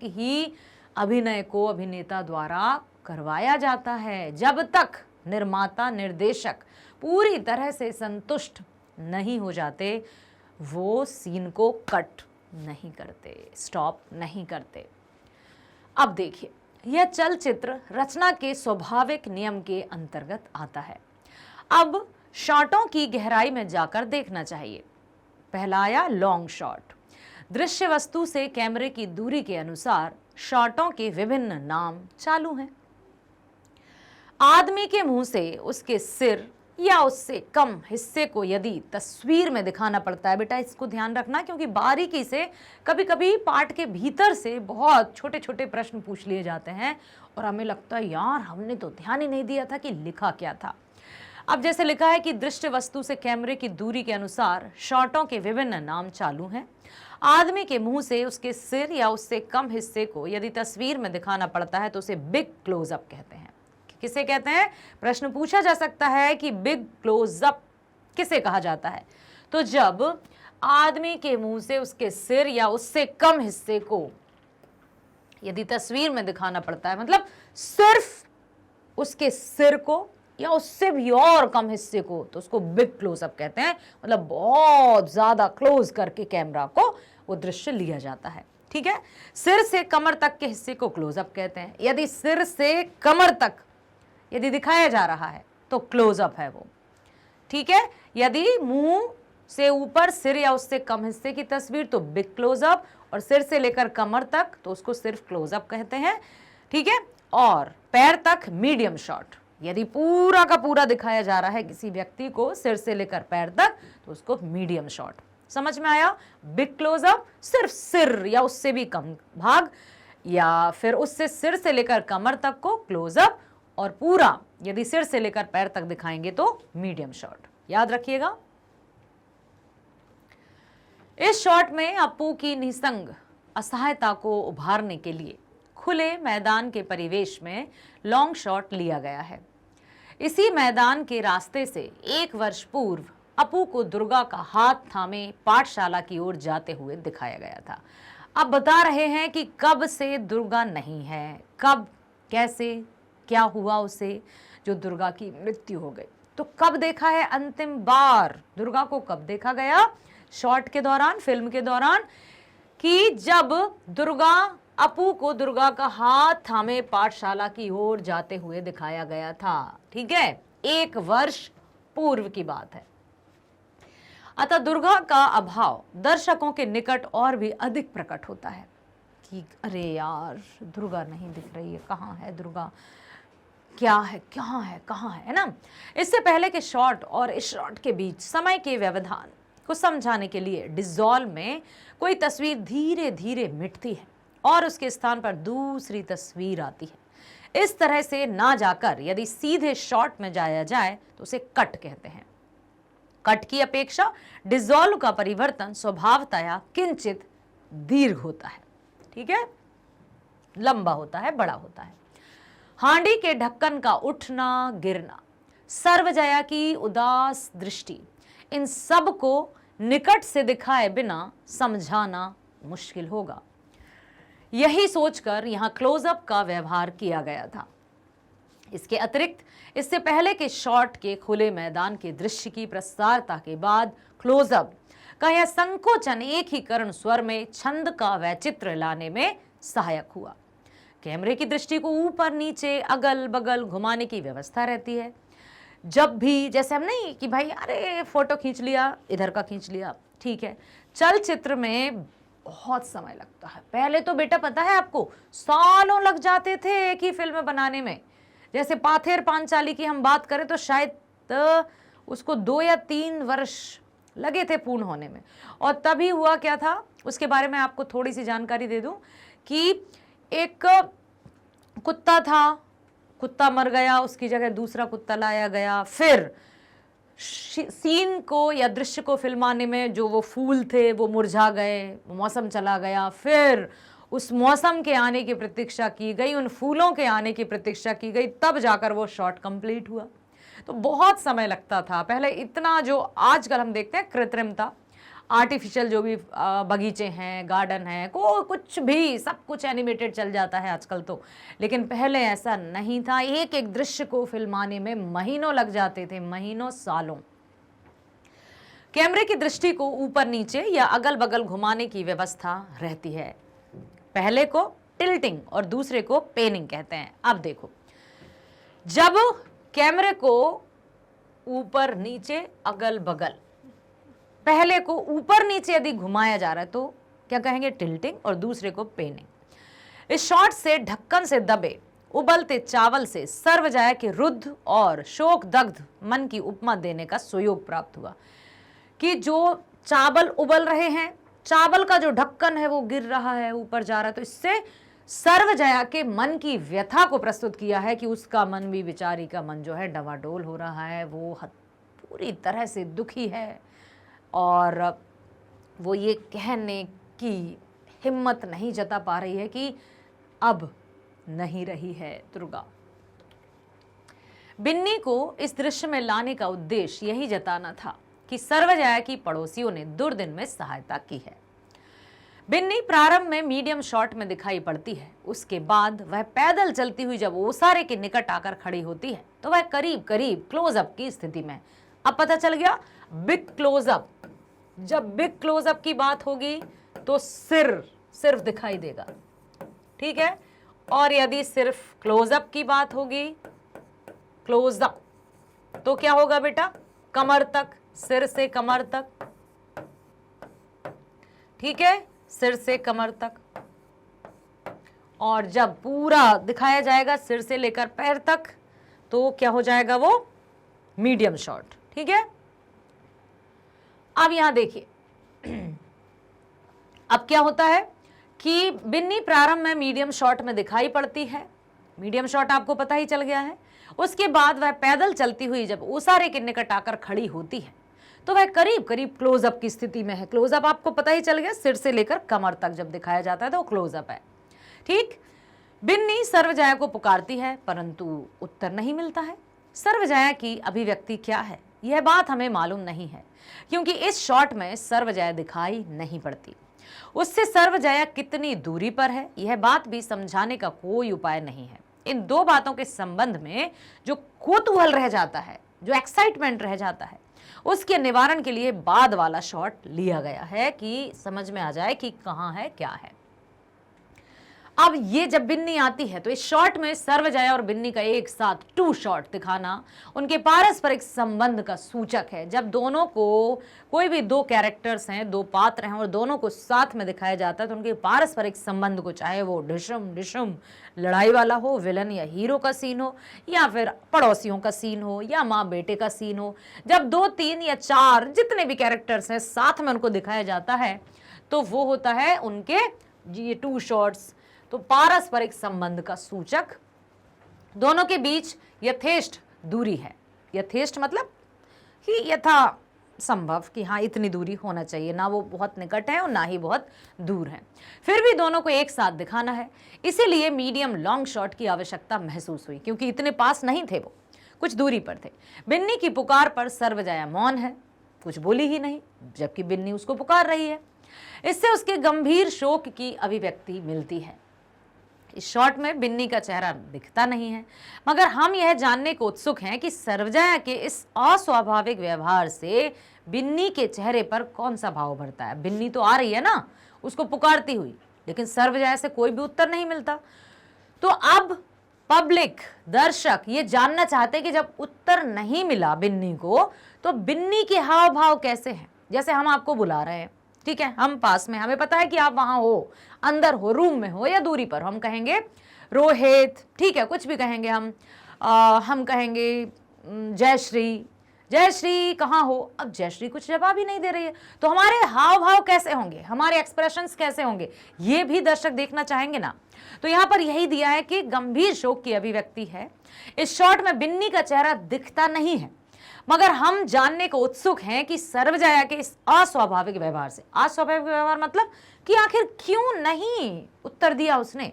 ही अभिनय को अभिनेता द्वारा करवाया जाता है, जब तक निर्माता निर्देशक पूरी तरह से संतुष्ट नहीं हो जाते, वो सीन को कट नहीं करते, स्टॉप नहीं करते। अब देखिए, यह चलचित्र रचना के स्वाभाविक नियम के अंतर्गत आता है। अब शॉटों की गहराई में जाकर देखना चाहिए। पहला आया लॉन्ग शॉट। दृश्य वस्तु से कैमरे की दूरी के अनुसार शॉटों के विभिन्न नाम चालू हैं। आदमी के मुंह से उसके सिर या उससे कम हिस्से को यदि तस्वीर में दिखाना पड़ता है, बेटा इसको ध्यान रखना, क्योंकि बारीकी से कभी कभी पाठ के भीतर से बहुत छोटे छोटे प्रश्न पूछ लिए जाते हैं और हमें लगता है यार हमने तो ध्यान ही नहीं दिया था कि लिखा क्या था। अब जैसे लिखा है कि दृश्य वस्तु से कैमरे की दूरी के अनुसार शॉटों के विभिन्न नाम चालू हैं। आदमी के मुंह से उसके सिर या उससे कम हिस्से को यदि तस्वीर में दिखाना पड़ता है तो उसे बिग क्लोजअप कहते हैं। किसे कहते हैं? प्रश्न पूछा जा सकता है कि बिग क्लोजअप किसे कहा जाता है? तो जब आदमी के मुंह से उसके सिर या उससे कम हिस्से को यदि तस्वीर में दिखाना पड़ता है, मतलब सिर्फ उसके सिर को या उससे भी और कम हिस्से को, तो उसको बिग क्लोजअप कहते हैं। मतलब बहुत ज्यादा क्लोज करके कैमरा को वो दृश्य लिया जाता है। ठीक है, सिर से कमर तक के हिस्से को क्लोजअप कहते हैं। यदि सिर से कमर तक यदि दिखाया जा रहा है तो क्लोजअप है वो। ठीक है, यदि मुंह से ऊपर सिर या उससे कम हिस्से की तस्वीर तो बिग क्लोजअप, और सिर से लेकर कमर तक तो उसको सिर्फ क्लोजअप कहते हैं। ठीक है, और पैर तक मीडियम शॉट, यदि पूरा का पूरा दिखाया जा रहा है किसी व्यक्ति को सिर से लेकर पैर तक तो उसको मीडियम शॉट। समझ में आया? बिग क्लोजअप सिर्फ सिर या उससे भी कम भाग, या फिर उससे सिर से लेकर कमर तक को क्लोजअप, और पूरा यदि सिर से लेकर पैर तक दिखाएंगे तो मीडियम शॉट। याद रखिएगा। इस शॉट में अप्पू की निसंग असहायता को उभारने के लिए खुले मैदान के परिवेश में लॉन्ग शॉट लिया गया है। इसी मैदान के रास्ते से 1 वर्ष पूर्व अप्पू को दुर्गा का हाथ थामे पाठशाला की ओर जाते हुए दिखाया गया था। अब बता रहे हैं कि कब से दुर्गा नहीं है, कब, कैसे, क्या हुआ उसे जो दुर्गा की मृत्यु हो गई। तो कब देखा है अंतिम बार दुर्गा को, कब देखा गया? शॉट के दौरान, फिल्म के दौरान, कि जब दुर्गा अप्पू को दुर्गा का हाथ थामे पाठशाला की ओर जाते हुए दिखाया गया था। ठीक है, 1 वर्ष पूर्व की बात है। अतः दुर्गा का अभाव दर्शकों के निकट और भी अधिक प्रकट होता है कि अरे यार दुर्गा नहीं दिख रही है, कहाँ है दुर्गा, क्या है, कहाँ है, कहाँ है ना। इससे पहले के शॉट और इस शॉट के बीच समय के व्यवधान को समझाने के लिए डिसॉल्व में कोई तस्वीर धीरे धीरे मिटती है और उसके स्थान पर दूसरी तस्वीर आती है। इस तरह से ना जाकर यदि सीधे शॉट में जाया जाए तो उसे कट कहते हैं। कट की अपेक्षा डिसॉल्व का परिवर्तन स्वभावतया किंचित दीर्घ होता है। ठीक है, लंबा होता है, बड़ा होता है। हांडी के ढक्कन का उठना गिरना, सर्वजया की उदास दृष्टि, इन सब को निकट से दिखाए बिना समझाना मुश्किल होगा। यही सोचकर यहां क्लोजअप का व्यवहार किया गया था। इसके अतिरिक्त इससे पहले के शॉट के खुले मैदान के दृश्य की प्रसारता के बाद क्लोजअप का यह संकोचन एक ही कर्ण स्वर में छंद का वैचित्र लाने में सहायक हुआ। कैमरे की दृष्टि को ऊपर नीचे अगल बगल घुमाने की व्यवस्था रहती है। जब भी, जैसे हम नहीं कि भाई अरे फोटो खींच लिया, इधर का खींच लिया, ठीक है, चलचित्र में बहुत समय लगता है। पहले तो बेटा पता है आपको, सालों लग जाते थे एक ही फिल्म बनाने में। जैसे पाथेर पांचाली की हम बात करें तो शायद उसको 2 या 3 वर्ष लगे थे पूर्ण होने में। और तभी हुआ क्या था, उसके बारे में आपको थोड़ी सी जानकारी दे दूं कि एक कुत्ता था, कुत्ता मर गया, उसकी जगह दूसरा कुत्ता लाया गया। फिर सीन को या दृश्य को फिल्माने में जो वो फूल थे वो मुरझा गए, मौसम चला गया। फिर उस मौसम के आने की प्रतीक्षा की गई, उन फूलों के आने की प्रतीक्षा की गई, तब जाकर वो शॉट कंप्लीट हुआ। तो बहुत समय लगता था पहले। इतना जो आजकल हम देखते हैं कृत्रिमता, आर्टिफिशियल जो भी बगीचे हैं, गार्डन है, को कुछ भी, सब कुछ एनिमेटेड चल जाता है आजकल तो। लेकिन पहले ऐसा नहीं था। एक एक दृश्य को फिल्माने में महीनों लग जाते थे, महीनों, सालों। कैमरे की दृष्टि को ऊपर नीचे या अगल बगल घुमाने की व्यवस्था रहती है। पहले को टिल्टिंग और दूसरे को पेनिंग कहते हैं। अब देखो, जब कैमरे को ऊपर नीचे अगल बगल, पहले को ऊपर नीचे यदि घुमाया जा रहा है तो क्या कहेंगे, टिल्टिंग, और दूसरे को पेनिंग। इस शॉट से ढक्कन से दबे उबलते चावल से सर्वजया के रुद्ध और शोक दग्ध मन की उपमा देने का सुयोग प्राप्त हुआ। कि जो चावल उबल रहे हैं, चावल का जो ढक्कन है वो गिर रहा है, ऊपर जा रहा है, तो इससे सर्वजया के मन की व्यथा को प्रस्तुत किया है कि उसका मन भी, बेचारी का मन जो है डवाडोल हो रहा है, वो पूरी तरह से दुखी है और वो ये कहने की हिम्मत नहीं जता पा रही है कि अब नहीं रही है दुर्गा। बिन्नी को इस दृश्य में लाने का उद्देश्य यही जताना था कि सर्वजया की पड़ोसियों ने दुर्दिन में सहायता की है। बिन्नी प्रारंभ में मीडियम शॉट में दिखाई पड़ती है, उसके बाद वह पैदल चलती हुई जब ओसारे के निकट आकर खड़ी होती है तो वह करीब करीब क्लोजअप की स्थिति में। अब पता चल गया बिग क्लोजअप। जब बिग क्लोजअप की बात होगी तो सिर्फ दिखाई देगा, ठीक है। और यदि सिर्फ क्लोजअप की बात होगी, क्लोजअप, तो क्या होगा बेटा? कमर तक, सिर से कमर तक, ठीक है, सिर से कमर तक। और जब पूरा दिखाया जाएगा सिर से लेकर पैर तक तो क्या हो जाएगा? वो मीडियम शॉट, ठीक है। अब यहां देखिए अब क्या होता है कि बिन्नी प्रारंभ में मीडियम शॉट में दिखाई पड़ती है, मीडियम शॉट आपको पता ही चल गया है। उसके बाद वह पैदल चलती हुई जब ओसारे के निकट आकर खड़ी होती है तो वह करीब करीब क्लोजअप की स्थिति में है। क्लोजअप आपको पता ही चल गया, सिर से लेकर कमर तक जब दिखाया जाता है तो क्लोजअप है, ठीक। बिन्नी सर्वजया को पुकारती है परंतु उत्तर नहीं मिलता है। सर्वजया की अभिव्यक्ति क्या है यह बात हमें मालूम नहीं है, क्योंकि इस शॉट में सर्वजया दिखाई नहीं पड़ती। उससे सर्वजया कितनी दूरी पर है यह बात भी समझाने का कोई उपाय नहीं है। इन दो बातों के संबंध में जो कौतूहल रह जाता है, जो एक्साइटमेंट रह जाता है, उसके निवारण के लिए बाद वाला शॉट लिया गया है कि समझ में आ जाए कि कहां है क्या है। अब ये जब बिन्नी आती है तो इस शॉट में सर्वजया और बिन्नी का एक साथ टू शॉट दिखाना उनके पारस्परिक संबंध का सूचक है। जब दोनों को, कोई भी दो कैरेक्टर्स हैं, दो पात्र हैं और दोनों को साथ में दिखाया जाता है तो उनके पारस्परिक संबंध को, चाहे वो डिशम डिशम लड़ाई वाला हो, विलन या हीरो का सीन हो, या फिर पड़ोसियों का सीन हो, या माँ बेटे का सीन हो, जब 2, 3 या 4 जितने भी कैरेक्टर्स हैं साथ में उनको दिखाया जाता है तो वो होता है उनके ये टू शॉट्स। तो पारस्परिक संबंध का सूचक, दोनों के बीच यथेष्ट दूरी है। यथेष्ट मतलब कि यथा संभव, कि हाँ इतनी दूरी होना चाहिए, ना वो बहुत निकट है और ना ही बहुत दूर है, फिर भी दोनों को एक साथ दिखाना है। इसीलिए मीडियम लॉन्ग शॉट की आवश्यकता महसूस हुई, क्योंकि इतने पास नहीं थे, वो कुछ दूरी पर थे। बिन्नी की पुकार पर सर्वजया मौन है, कुछ बोली ही नहीं, जबकि बिन्नी उसको पुकार रही है। इससे उसके गंभीर शोक की अभिव्यक्ति मिलती है। इस शॉट में बिन्नी का चेहरा दिखता नहीं है, मगर हम यह जानने को उत्सुक हैं कि सर्वजया के इस अस्वाभाविक व्यवहार से बिन्नी के चेहरे पर कौन सा भाव भरता है। बिन्नी तो आ रही है ना उसको पुकारती हुई, लेकिन सर्वजया से कोई भी उत्तर नहीं मिलता। तो अब पब्लिक, दर्शक ये जानना चाहते हैं कि जब उत्तर नहीं मिला बिन्नी को तो बिन्नी के हाव भाव कैसे हैं। जैसे हम आपको बुला रहे हैं, ठीक है, हम पास में, हमें पता है कि आप वहां हो, अंदर हो, रूम में हो या दूरी पर, हम कहेंगे रोहित, ठीक है, कुछ भी कहेंगे हम कहेंगे जयश्री, जयश्री कहाँ हो। अब जयश्री कुछ जवाब ही नहीं दे रही है, तो हमारे हाव भाव कैसे होंगे, हमारे एक्सप्रेशंस कैसे होंगे, ये भी दर्शक देखना चाहेंगे ना। तो यहां पर यही दिया है कि गंभीर शोक की अभिव्यक्ति है। इस शॉट में बिन्नी का चेहरा दिखता नहीं है, मगर हम जानने को उत्सुक हैं कि सर्वजया के इस अस्वाभाविक व्यवहार से, अस्वाभाविक व्यवहार मतलब कि आखिर क्यों नहीं उत्तर दिया उसने।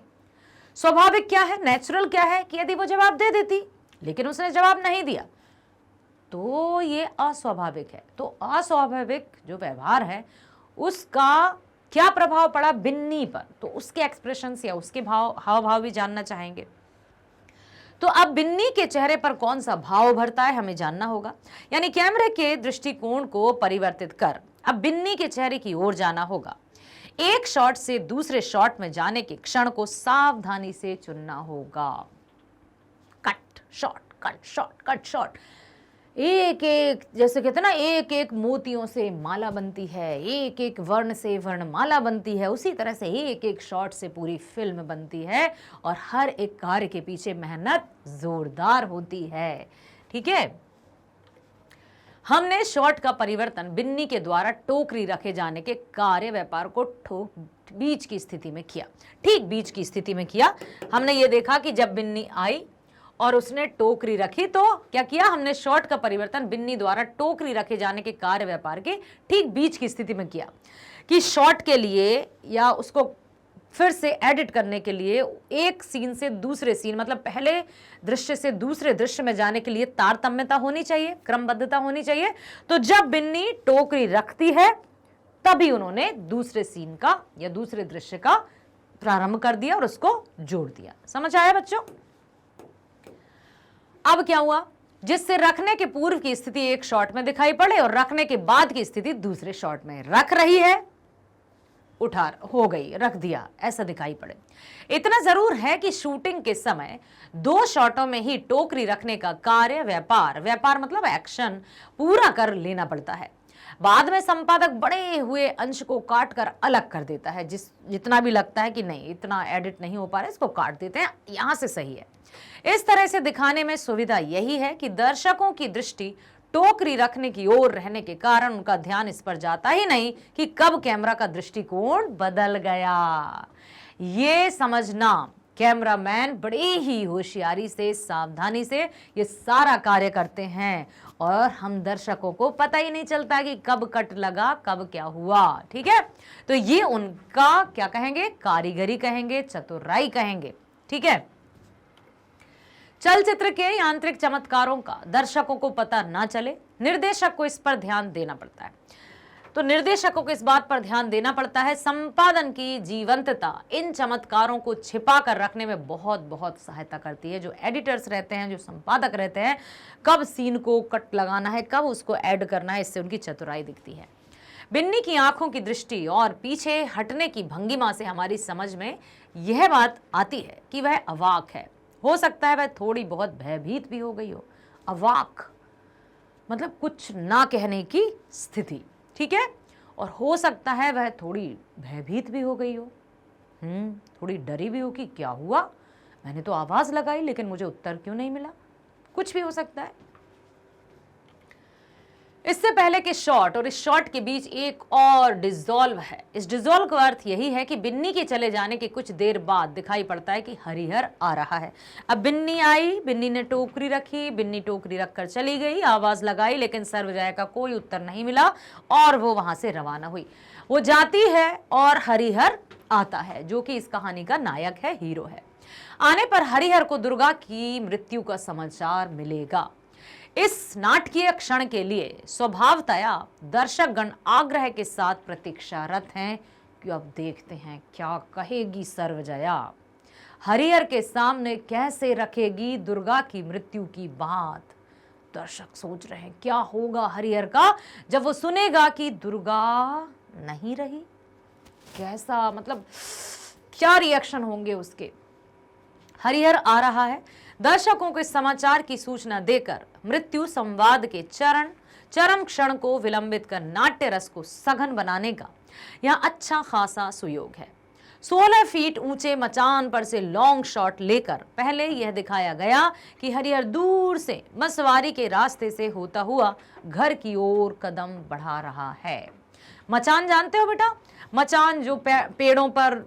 स्वाभाविक क्या है, नेचुरल क्या है कि यदि वो जवाब दे देती, लेकिन उसने जवाब नहीं दिया तो ये अस्वाभाविक है। तो अस्वाभाविक जो व्यवहार है उसका क्या प्रभाव पड़ा बिन्नी पर, तो उसके एक्सप्रेशंस या उसके हाव भाव भी जानना चाहेंगे। तो अब बिन्नी के चेहरे पर कौन सा भाव भरता है हमें जानना होगा, यानी कैमरे के दृष्टिकोण को परिवर्तित कर अब बिन्नी के चेहरे की ओर जाना होगा। एक शॉट से दूसरे शॉट में जाने के क्षण को सावधानी से चुनना होगा। Cut shot, cut shot, cut shot, एक एक, जैसे कहते हैं ना, एक एक मोतियों से माला बनती है, एक एक वर्ण से वर्णमाला बनती है, उसी तरह से एक एक शॉट से पूरी फिल्म बनती है और हर एक कार्य के पीछे मेहनत जोरदार होती है। ठीक है, हमने शॉट का परिवर्तन बिन्नी के द्वारा टोकरी रखे जाने के कार्य व्यापार को बीच की स्थिति में किया। ठीक बीच की स्थिति में किया। हमने ये देखा कि जब बिन्नी आई और उसने टोकरी रखी तो क्या किया, हमने शॉट का परिवर्तन बिन्नी द्वारा टोकरी रखे जाने के कार्य व्यापार के ठीक बीच की स्थिति में किया कि शॉट के लिए या उसको फिर से एडिट करने के लिए एक सीन से दूसरे सीन, मतलब पहले दृश्य से दूसरे दृश्य में जाने के लिए तारतम्यता होनी चाहिए, क्रमबद्धता होनी चाहिए। तो जब बिन्नी टोकरी रखती है तभी उन्होंने दूसरे सीन का या दूसरे दृश्य का प्रारंभ कर दिया और उसको जोड़ दिया। समझ आया बच्चों? अब क्या हुआ, जिससे रखने के पूर्व की स्थिति एक शॉट में दिखाई पड़े और रखने के बाद की स्थिति दूसरे शॉट में। रख रही है, उठा हो गई, रख दिया, ऐसा दिखाई पड़े। इतना जरूर है कि शूटिंग के समय 2 शॉटों में ही टोकरी रखने का कार्य व्यापार मतलब एक्शन पूरा कर लेना पड़ता है। बाद में संपादक बड़े हुए अंश को काट कर अलग कर देता है, जितना भी लगता है कि नहीं इतना एडिट नहीं हो पा रहा, इसको काट देते हैं, यहां से सही है। इस तरह से दिखाने में सुविधा यही है कि दर्शकों की दृष्टि टोकरी रखने की ओर रहने के कारण उनका ध्यान इस पर जाता ही नहीं कि कब कैमरा का दृष्टिकोण बदल गया। ये समझना, कैमरामैन बड़े ही होशियारी से, सावधानी से ये सारा कार्य करते हैं और हम दर्शकों को पता ही नहीं चलता कि कब कट लगा, कब क्या हुआ। ठीक है, तो ये उनका क्या कहेंगे, कारीगरी कहेंगे, चतुराई कहेंगे। ठीक है, चलचित्र के यांत्रिक चमत्कारों का दर्शकों को पता ना चले, निर्देशक को इस पर ध्यान देना पड़ता है। तो निर्देशकों को इस बात पर ध्यान देना पड़ता है। संपादन की जीवंतता इन चमत्कारों को छिपा कर रखने में बहुत बहुत सहायता करती है। जो एडिटर्स रहते हैं, जो संपादक रहते हैं, कब सीन को कट लगाना है, कब उसको ऐड करना है, इससे उनकी चतुराई दिखती है। बिन्नी की आंखों की दृष्टि और पीछे हटने की भंगिमा से हमारी समझ में यह बात आती है कि वह अवाक है। हो सकता है वह थोड़ी बहुत भयभीत भी हो गई हो। अवाक मतलब कुछ ना कहने की स्थिति। ठीक है, और हो सकता है वह थोड़ी भयभीत भी हो गई हो, थोड़ी डरी भी हो कि क्या हुआ, मैंने तो आवाज लगाई लेकिन मुझे उत्तर क्यों नहीं मिला। कुछ भी हो सकता है। इससे पहले के शॉट और इस शॉट के बीच एक और डिसॉल्व है। इस डिसॉल्व का अर्थ यही है कि बिन्नी के चले जाने के कुछ देर बाद दिखाई पड़ता है कि हरिहर आ रहा है। अब बिन्नी आई, बिन्नी ने टोकरी रखी, बिन्नी टोकरी रखकर चली गई, आवाज लगाई लेकिन सर्वजया का कोई उत्तर नहीं मिला और वो वहां से रवाना हुई। वो जाती है और हरिहर आता है, जो कि इस कहानी का नायक है, हीरो है। आने पर हरिहर को दुर्गा की मृत्यु का समाचार मिलेगा। इस नाटकीय क्षण के लिए स्वभावतया दर्शकगण आग्रह के साथ प्रतीक्षारत हैं कि अब देखते हैं क्या कहेगी सर्वजया, हरिहर के सामने कैसे रखेगी दुर्गा की मृत्यु की बात। दर्शक सोच रहे हैं क्या होगा हरिहर का जब वो सुनेगा कि दुर्गा नहीं रही। कैसा, मतलब क्या रिएक्शन होंगे उसके। हरिहर आ रहा है। दर्शकों को इस समाचार की सूचना देकर मृत्यु संवाद के चरम क्षण को विलंबित कर नाट्य रस को सघन बनाने का यहाँ अच्छा खासा सुयोग है। 16 फीट ऊंचे मचान पर से लॉन्ग शॉट लेकर पहले यह दिखाया गया कि हरिहर दूर से मसवारी के रास्ते से होता हुआ घर की ओर कदम बढ़ा रहा है। मचान जानते हो बेटा, मचान जो पेड़ों पर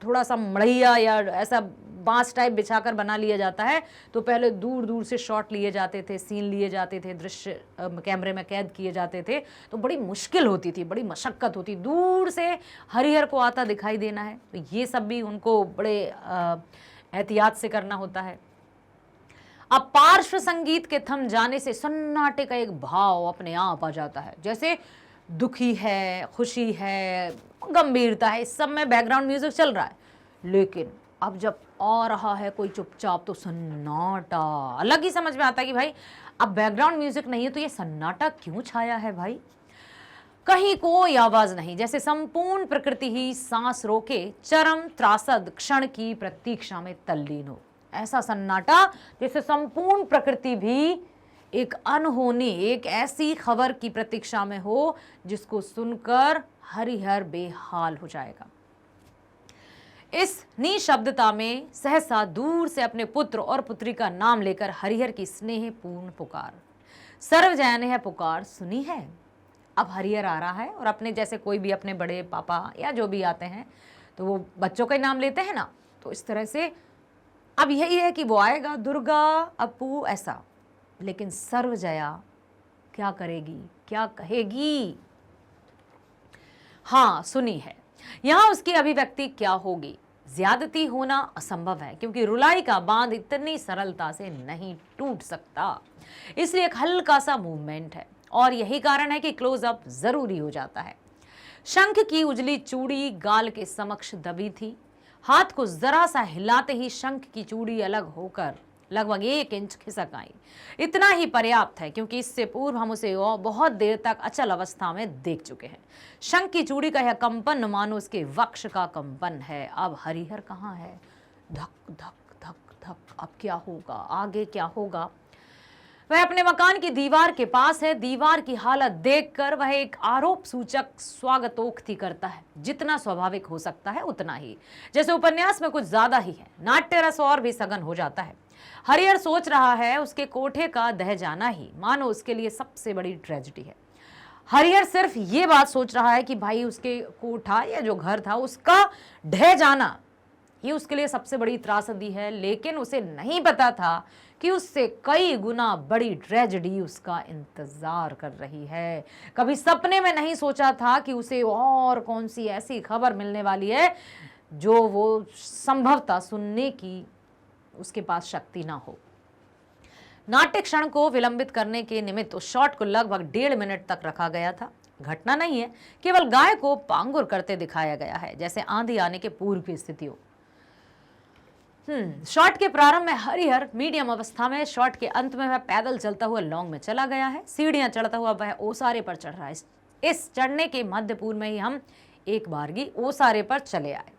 थोड़ा सा मड़ैया या ऐसा बांस टाइप बिछाकर बना लिया जाता है। तो पहले दूर दूर से शॉट लिए जाते थे, सीन लिए जाते थे, दृश्य कैमरे में कैद किए जाते थे। तो बड़ी मुश्किल होती थी, बड़ी मशक्कत होती, दूर से हरिहर को आता दिखाई देना है। तो ये सब भी उनको बड़े एहतियात से करना होता है। अब पार्श्व संगीत के थम जाने से सन्नाटे का एक भाव अपने आप आ जाता है, जैसे दुखी है, खुशी है, गंभीरता है, इस सब में बैकग्राउंड म्यूजिक चल रहा है। लेकिन अब जब आ रहा है कोई चुपचाप तो सन्नाटा अलग ही समझ में आता है कि भाई अब बैकग्राउंड म्यूजिक नहीं है तो ये सन्नाटा क्यों छाया है भाई। कहीं कोई आवाज नहीं, जैसे संपूर्ण प्रकृति ही सांस रोके चरम त्रासद क्षण की प्रतीक्षा में तल्लीन हो। ऐसा सन्नाटा जैसे संपूर्ण प्रकृति भी एक अनहोनी, एक ऐसी खबर की प्रतीक्षा में हो जिसको सुनकर हरिहर बेहाल हो जाएगा। इस निशब्दता में सहसा दूर से अपने पुत्र और पुत्री का नाम लेकर हरिहर की स्नेहपूर्ण पुकार, सर्वजया ने यह पुकार सुनी है। अब हरिहर आ रहा है और अपने जैसे कोई भी अपने बड़े पापा या जो भी आते हैं तो वो बच्चों का ही नाम लेते हैं ना, तो इस तरह से अब यही है कि वो आएगा, दुर्गा, अपू, ऐसा। लेकिन सर्वजया क्या करेगी, क्या कहेगी? हाँ, सुनी है। यहां उसकी अभिव्यक्ति क्या होगी? ज्यादती होना असंभव है, क्योंकि रुलाई का बांध इतनी सरलता से नहीं टूट सकता, इसलिए एक हल्का सा मूवमेंट है और यही कारण है कि क्लोजअप जरूरी हो जाता है। शंख की उजली चूड़ी गाल के समक्ष दबी थी। हाथ को जरा सा हिलाते ही शंख की चूड़ी अलग होकर लगभग 1 इंच खिसक आई। इतना ही पर्याप्त है, क्योंकि इससे पूर्व हम उसे बहुत देर तक अचल अवस्था में देख चुके हैं। शंख की चूड़ी का यह कंपन मानो उसके वक्ष का कंपन है। अब हरिहर कहाँ है? धक धक धक धक। अब क्या होगा, आगे क्या होगा? वह अपने मकान की दीवार के पास है। दीवार की हालत देखकर वह एक आरोप सूचक स्वागतोक्ति करता है, जितना स्वाभाविक हो सकता है उतना ही, जैसे उपन्यास में कुछ ज्यादा ही है। नाट्य रस और भी सघन हो जाता है। हरिहर सोच रहा है उसके कोठे का दह जाना ही मानो उसके लिए सबसे बड़ी ट्रेजेडी है। हरिहर सिर्फ ये बात सोच रहा है कि भाई उसके कोठा या जो घर था उसका ढह जाना ये उसके लिए सबसे बड़ी त्रासदी है, लेकिन उसे नहीं पता था कि उससे कई गुना बड़ी ट्रेजेडी उसका इंतजार कर रही है। कभी सपने में नहीं सोचा था कि उसे और कौन सी ऐसी खबर मिलने वाली है जो वो संभवतः सुनने की उसके पास शक्ति ना हो। नाट्य क्षण को विलंबित करने के निमित्त उस शॉट को लगभग 1.5 मिनट तक रखा गया था। घटना नहीं है, केवल गाय को पांगुर करते दिखाया गया है, जैसे आंधी आने के पूर्व की स्थिति हो। शॉट के प्रारंभ में हरिहर मीडियम अवस्था में, शॉट के अंत में वह पैदल चलता हुआ लॉन्ग में चला गया है। सीढ़ियां चढ़ता हुआ वह ओसारे पर चढ़ रहा है। इस चढ़ने के मध्य पूर्व में ही हम एक बारगी ओसारे पर चले आए।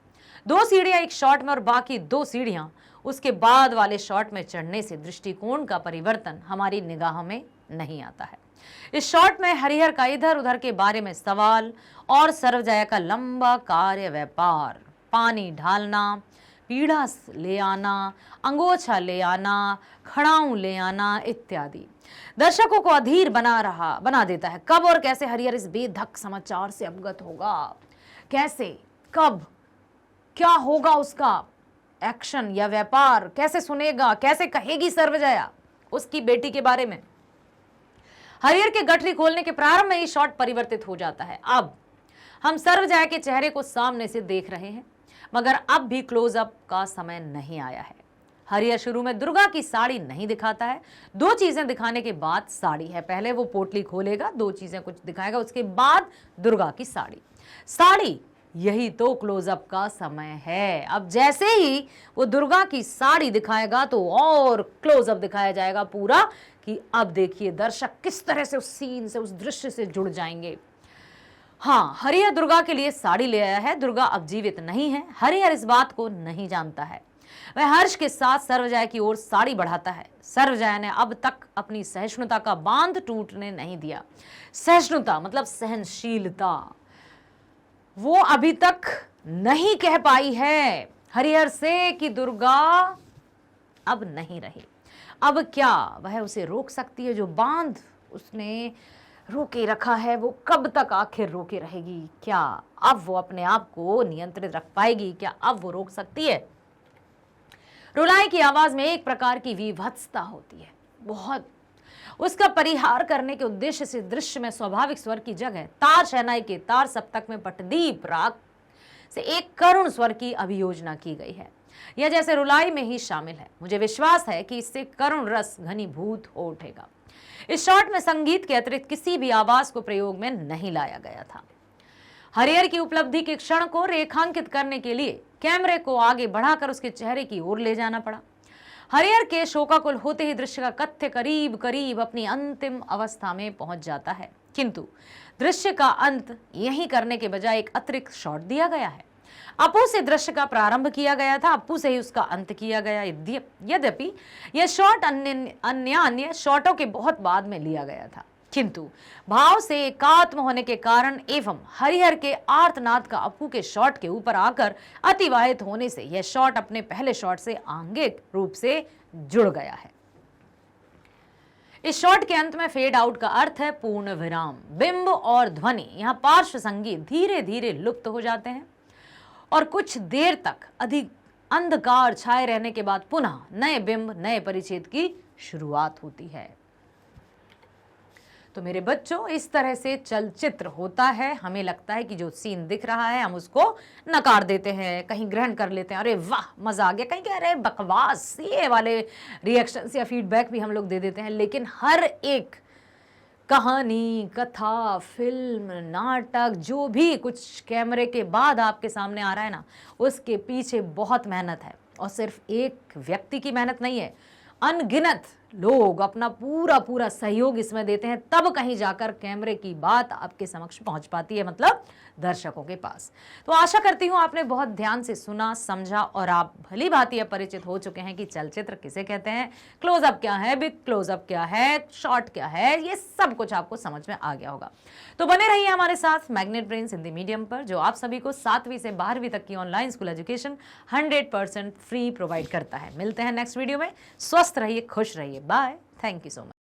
2 सीढ़ियां एक शॉट में और बाकी 2 सीढ़ियां उसके बाद वाले शॉट में चढ़ने से दृष्टिकोण का परिवर्तन हमारी निगाह में नहीं आता है। इस शॉट में हरिहर का इधर उधर के बारे में सवाल और सर्वजया का लंबा कार्य व्यापार, पानी ढालना, पीढ़ा ले आना, अंगोछा ले आना, खड़ाऊ ले आना इत्यादि दर्शकों को अधीर बना देता है। कब और कैसे हरिहर इस बेधक समाचार से अवगत होगा? कैसे, कब, क्या होगा उसका एक्शन या व्यापार? कैसे सुनेगा, कैसे कहेगी सर्वजया उसकी बेटी के बारे में? हरिहर के गठरी खोलने के प्रारंभ में ही शॉट परिवर्तित हो जाता है। अब हम सर्वजया के चेहरे को सामने से देख रहे हैं, मगर अब भी क्लोजअप का समय नहीं आया है। हरिहर शुरू में दुर्गा की साड़ी नहीं दिखाता है। 2 चीजें दिखाने के बाद साड़ी है। पहले वो पोटली खोलेगा, 2 चीजें कुछ दिखाएगा, उसके बाद दुर्गा की साड़ी, यही तो क्लोजअप का समय है। अब जैसे ही वो दुर्गा की साड़ी दिखाएगा तो और क्लोजअप दिखाया जाएगा पूरा, कि अब देखिए दर्शक किस तरह से उस सीन से, उस दृश्य से जुड़ जाएंगे। हाँ, हरिहर दुर्गा के लिए साड़ी ले आया है। दुर्गा अब जीवित नहीं है। हरिहर इस बात को नहीं जानता है। वह हर्ष के साथ सर्वजया की ओर साड़ी बढ़ाता है। सर्वजया ने अब तक अपनी सहिष्णुता का बांध टूटने नहीं दिया। सहिष्णुता मतलब सहनशीलता, वो अभी तक नहीं कह पाई है हरिहर से कि दुर्गा अब नहीं रही। अब क्या वह उसे रोक सकती है? जो बांध उसने रोके रखा है वो कब तक आखिर रोके रहेगी? क्या अब वो अपने आप को नियंत्रित रख पाएगी? क्या अब वो रोक सकती है? रुलाई की आवाज में एक प्रकार की विभत्सता होती है, बहुत। उसका परिहार करने के उद्देश्य से दृश्य में स्वाभाविक स्वर की जगह तार शहनाई के तार सप्तक में पटदीप राग से एक करुण स्वर की अभियोजना की गई है। यह जैसे रुलाई में ही शामिल है। मुझे विश्वास है कि इससे करुण रस घनीभूत हो उठेगा। इस शॉट में संगीत के अतिरिक्त किसी भी आवाज को प्रयोग में नहीं लाया गया था। हरिहर की उपलब्धि के क्षण को रेखांकित करने के लिए कैमरे को आगे बढ़ाकर उसके चेहरे की ओर ले जाना पड़ा। हरिहर के शोकाकुल होते ही दृश्य का कथ्य करीब करीब अपनी अंतिम अवस्था में पहुंच जाता है, किंतु दृश्य का अंत यही करने के बजाय एक अतिरिक्त शॉट दिया गया है। अपू से दृश्य का प्रारंभ किया गया था, अपू से ही उसका अंत किया गया। यद्यपि यह शॉट अन्य शॉटों के बहुत बाद में लिया गया था, किंतु भाव से एकात्म होने के कारण एवं हरिहर के आर्तनाद का अपू के शॉट के ऊपर आकर अतिवाहित होने से यह शॉट अपने पहले शॉट से आंगिक रूप से जुड़ गया है। इस शॉट के अंत में फेड आउट का अर्थ है पूर्ण विराम। बिंब और ध्वनि, यहां पार्श्व संगीत धीरे धीरे लुप्त हो जाते हैं और कुछ देर तक अधिक अंधकार छाए रहने के बाद पुनः नए बिंब, नए परिच्छेद की शुरुआत होती है। तो मेरे बच्चों, इस तरह से चलचित्र होता है। हमें लगता है कि जो सीन दिख रहा है हम उसको नकार देते हैं, कहीं ग्रहण कर लेते हैं, अरे वाह मजा आ गया, कहीं कह रहे बकवास, ये वाले रिएक्शंस या फीडबैक भी हम लोग दे देते हैं। लेकिन हर एक कहानी, कथा, फिल्म, नाटक, जो भी कुछ कैमरे के बाद आपके सामने आ रहा है ना, उसके पीछे बहुत मेहनत है। और सिर्फ एक व्यक्ति की मेहनत नहीं है, अनगिनत लोग अपना पूरा पूरा सहयोग इसमें देते हैं, तब कहीं जाकर कैमरे की बात आपके समक्ष पहुंच पाती है, मतलब दर्शकों के पास। तो आशा करती हूं आपने बहुत ध्यान से सुना, समझा और आप भली भांति परिचित हो चुके हैं कि चलचित्र किसे कहते हैं, क्लोजअप क्या है, बिग क्लोजअप क्या है, शॉट क्या है, ये सब कुछ आपको समझ में आ गया होगा। तो बने रहिए हमारे साथ मैग्नेट ब्रेन्स हिंदी मीडियम पर, जो आप सभी को 7वीं से 12वीं तक की online school education 100% free provide करता है। मिलते हैं नेक्स्ट वीडियो में। स्वस्थ रहिए, खुश रहिए, bye, thank you so much.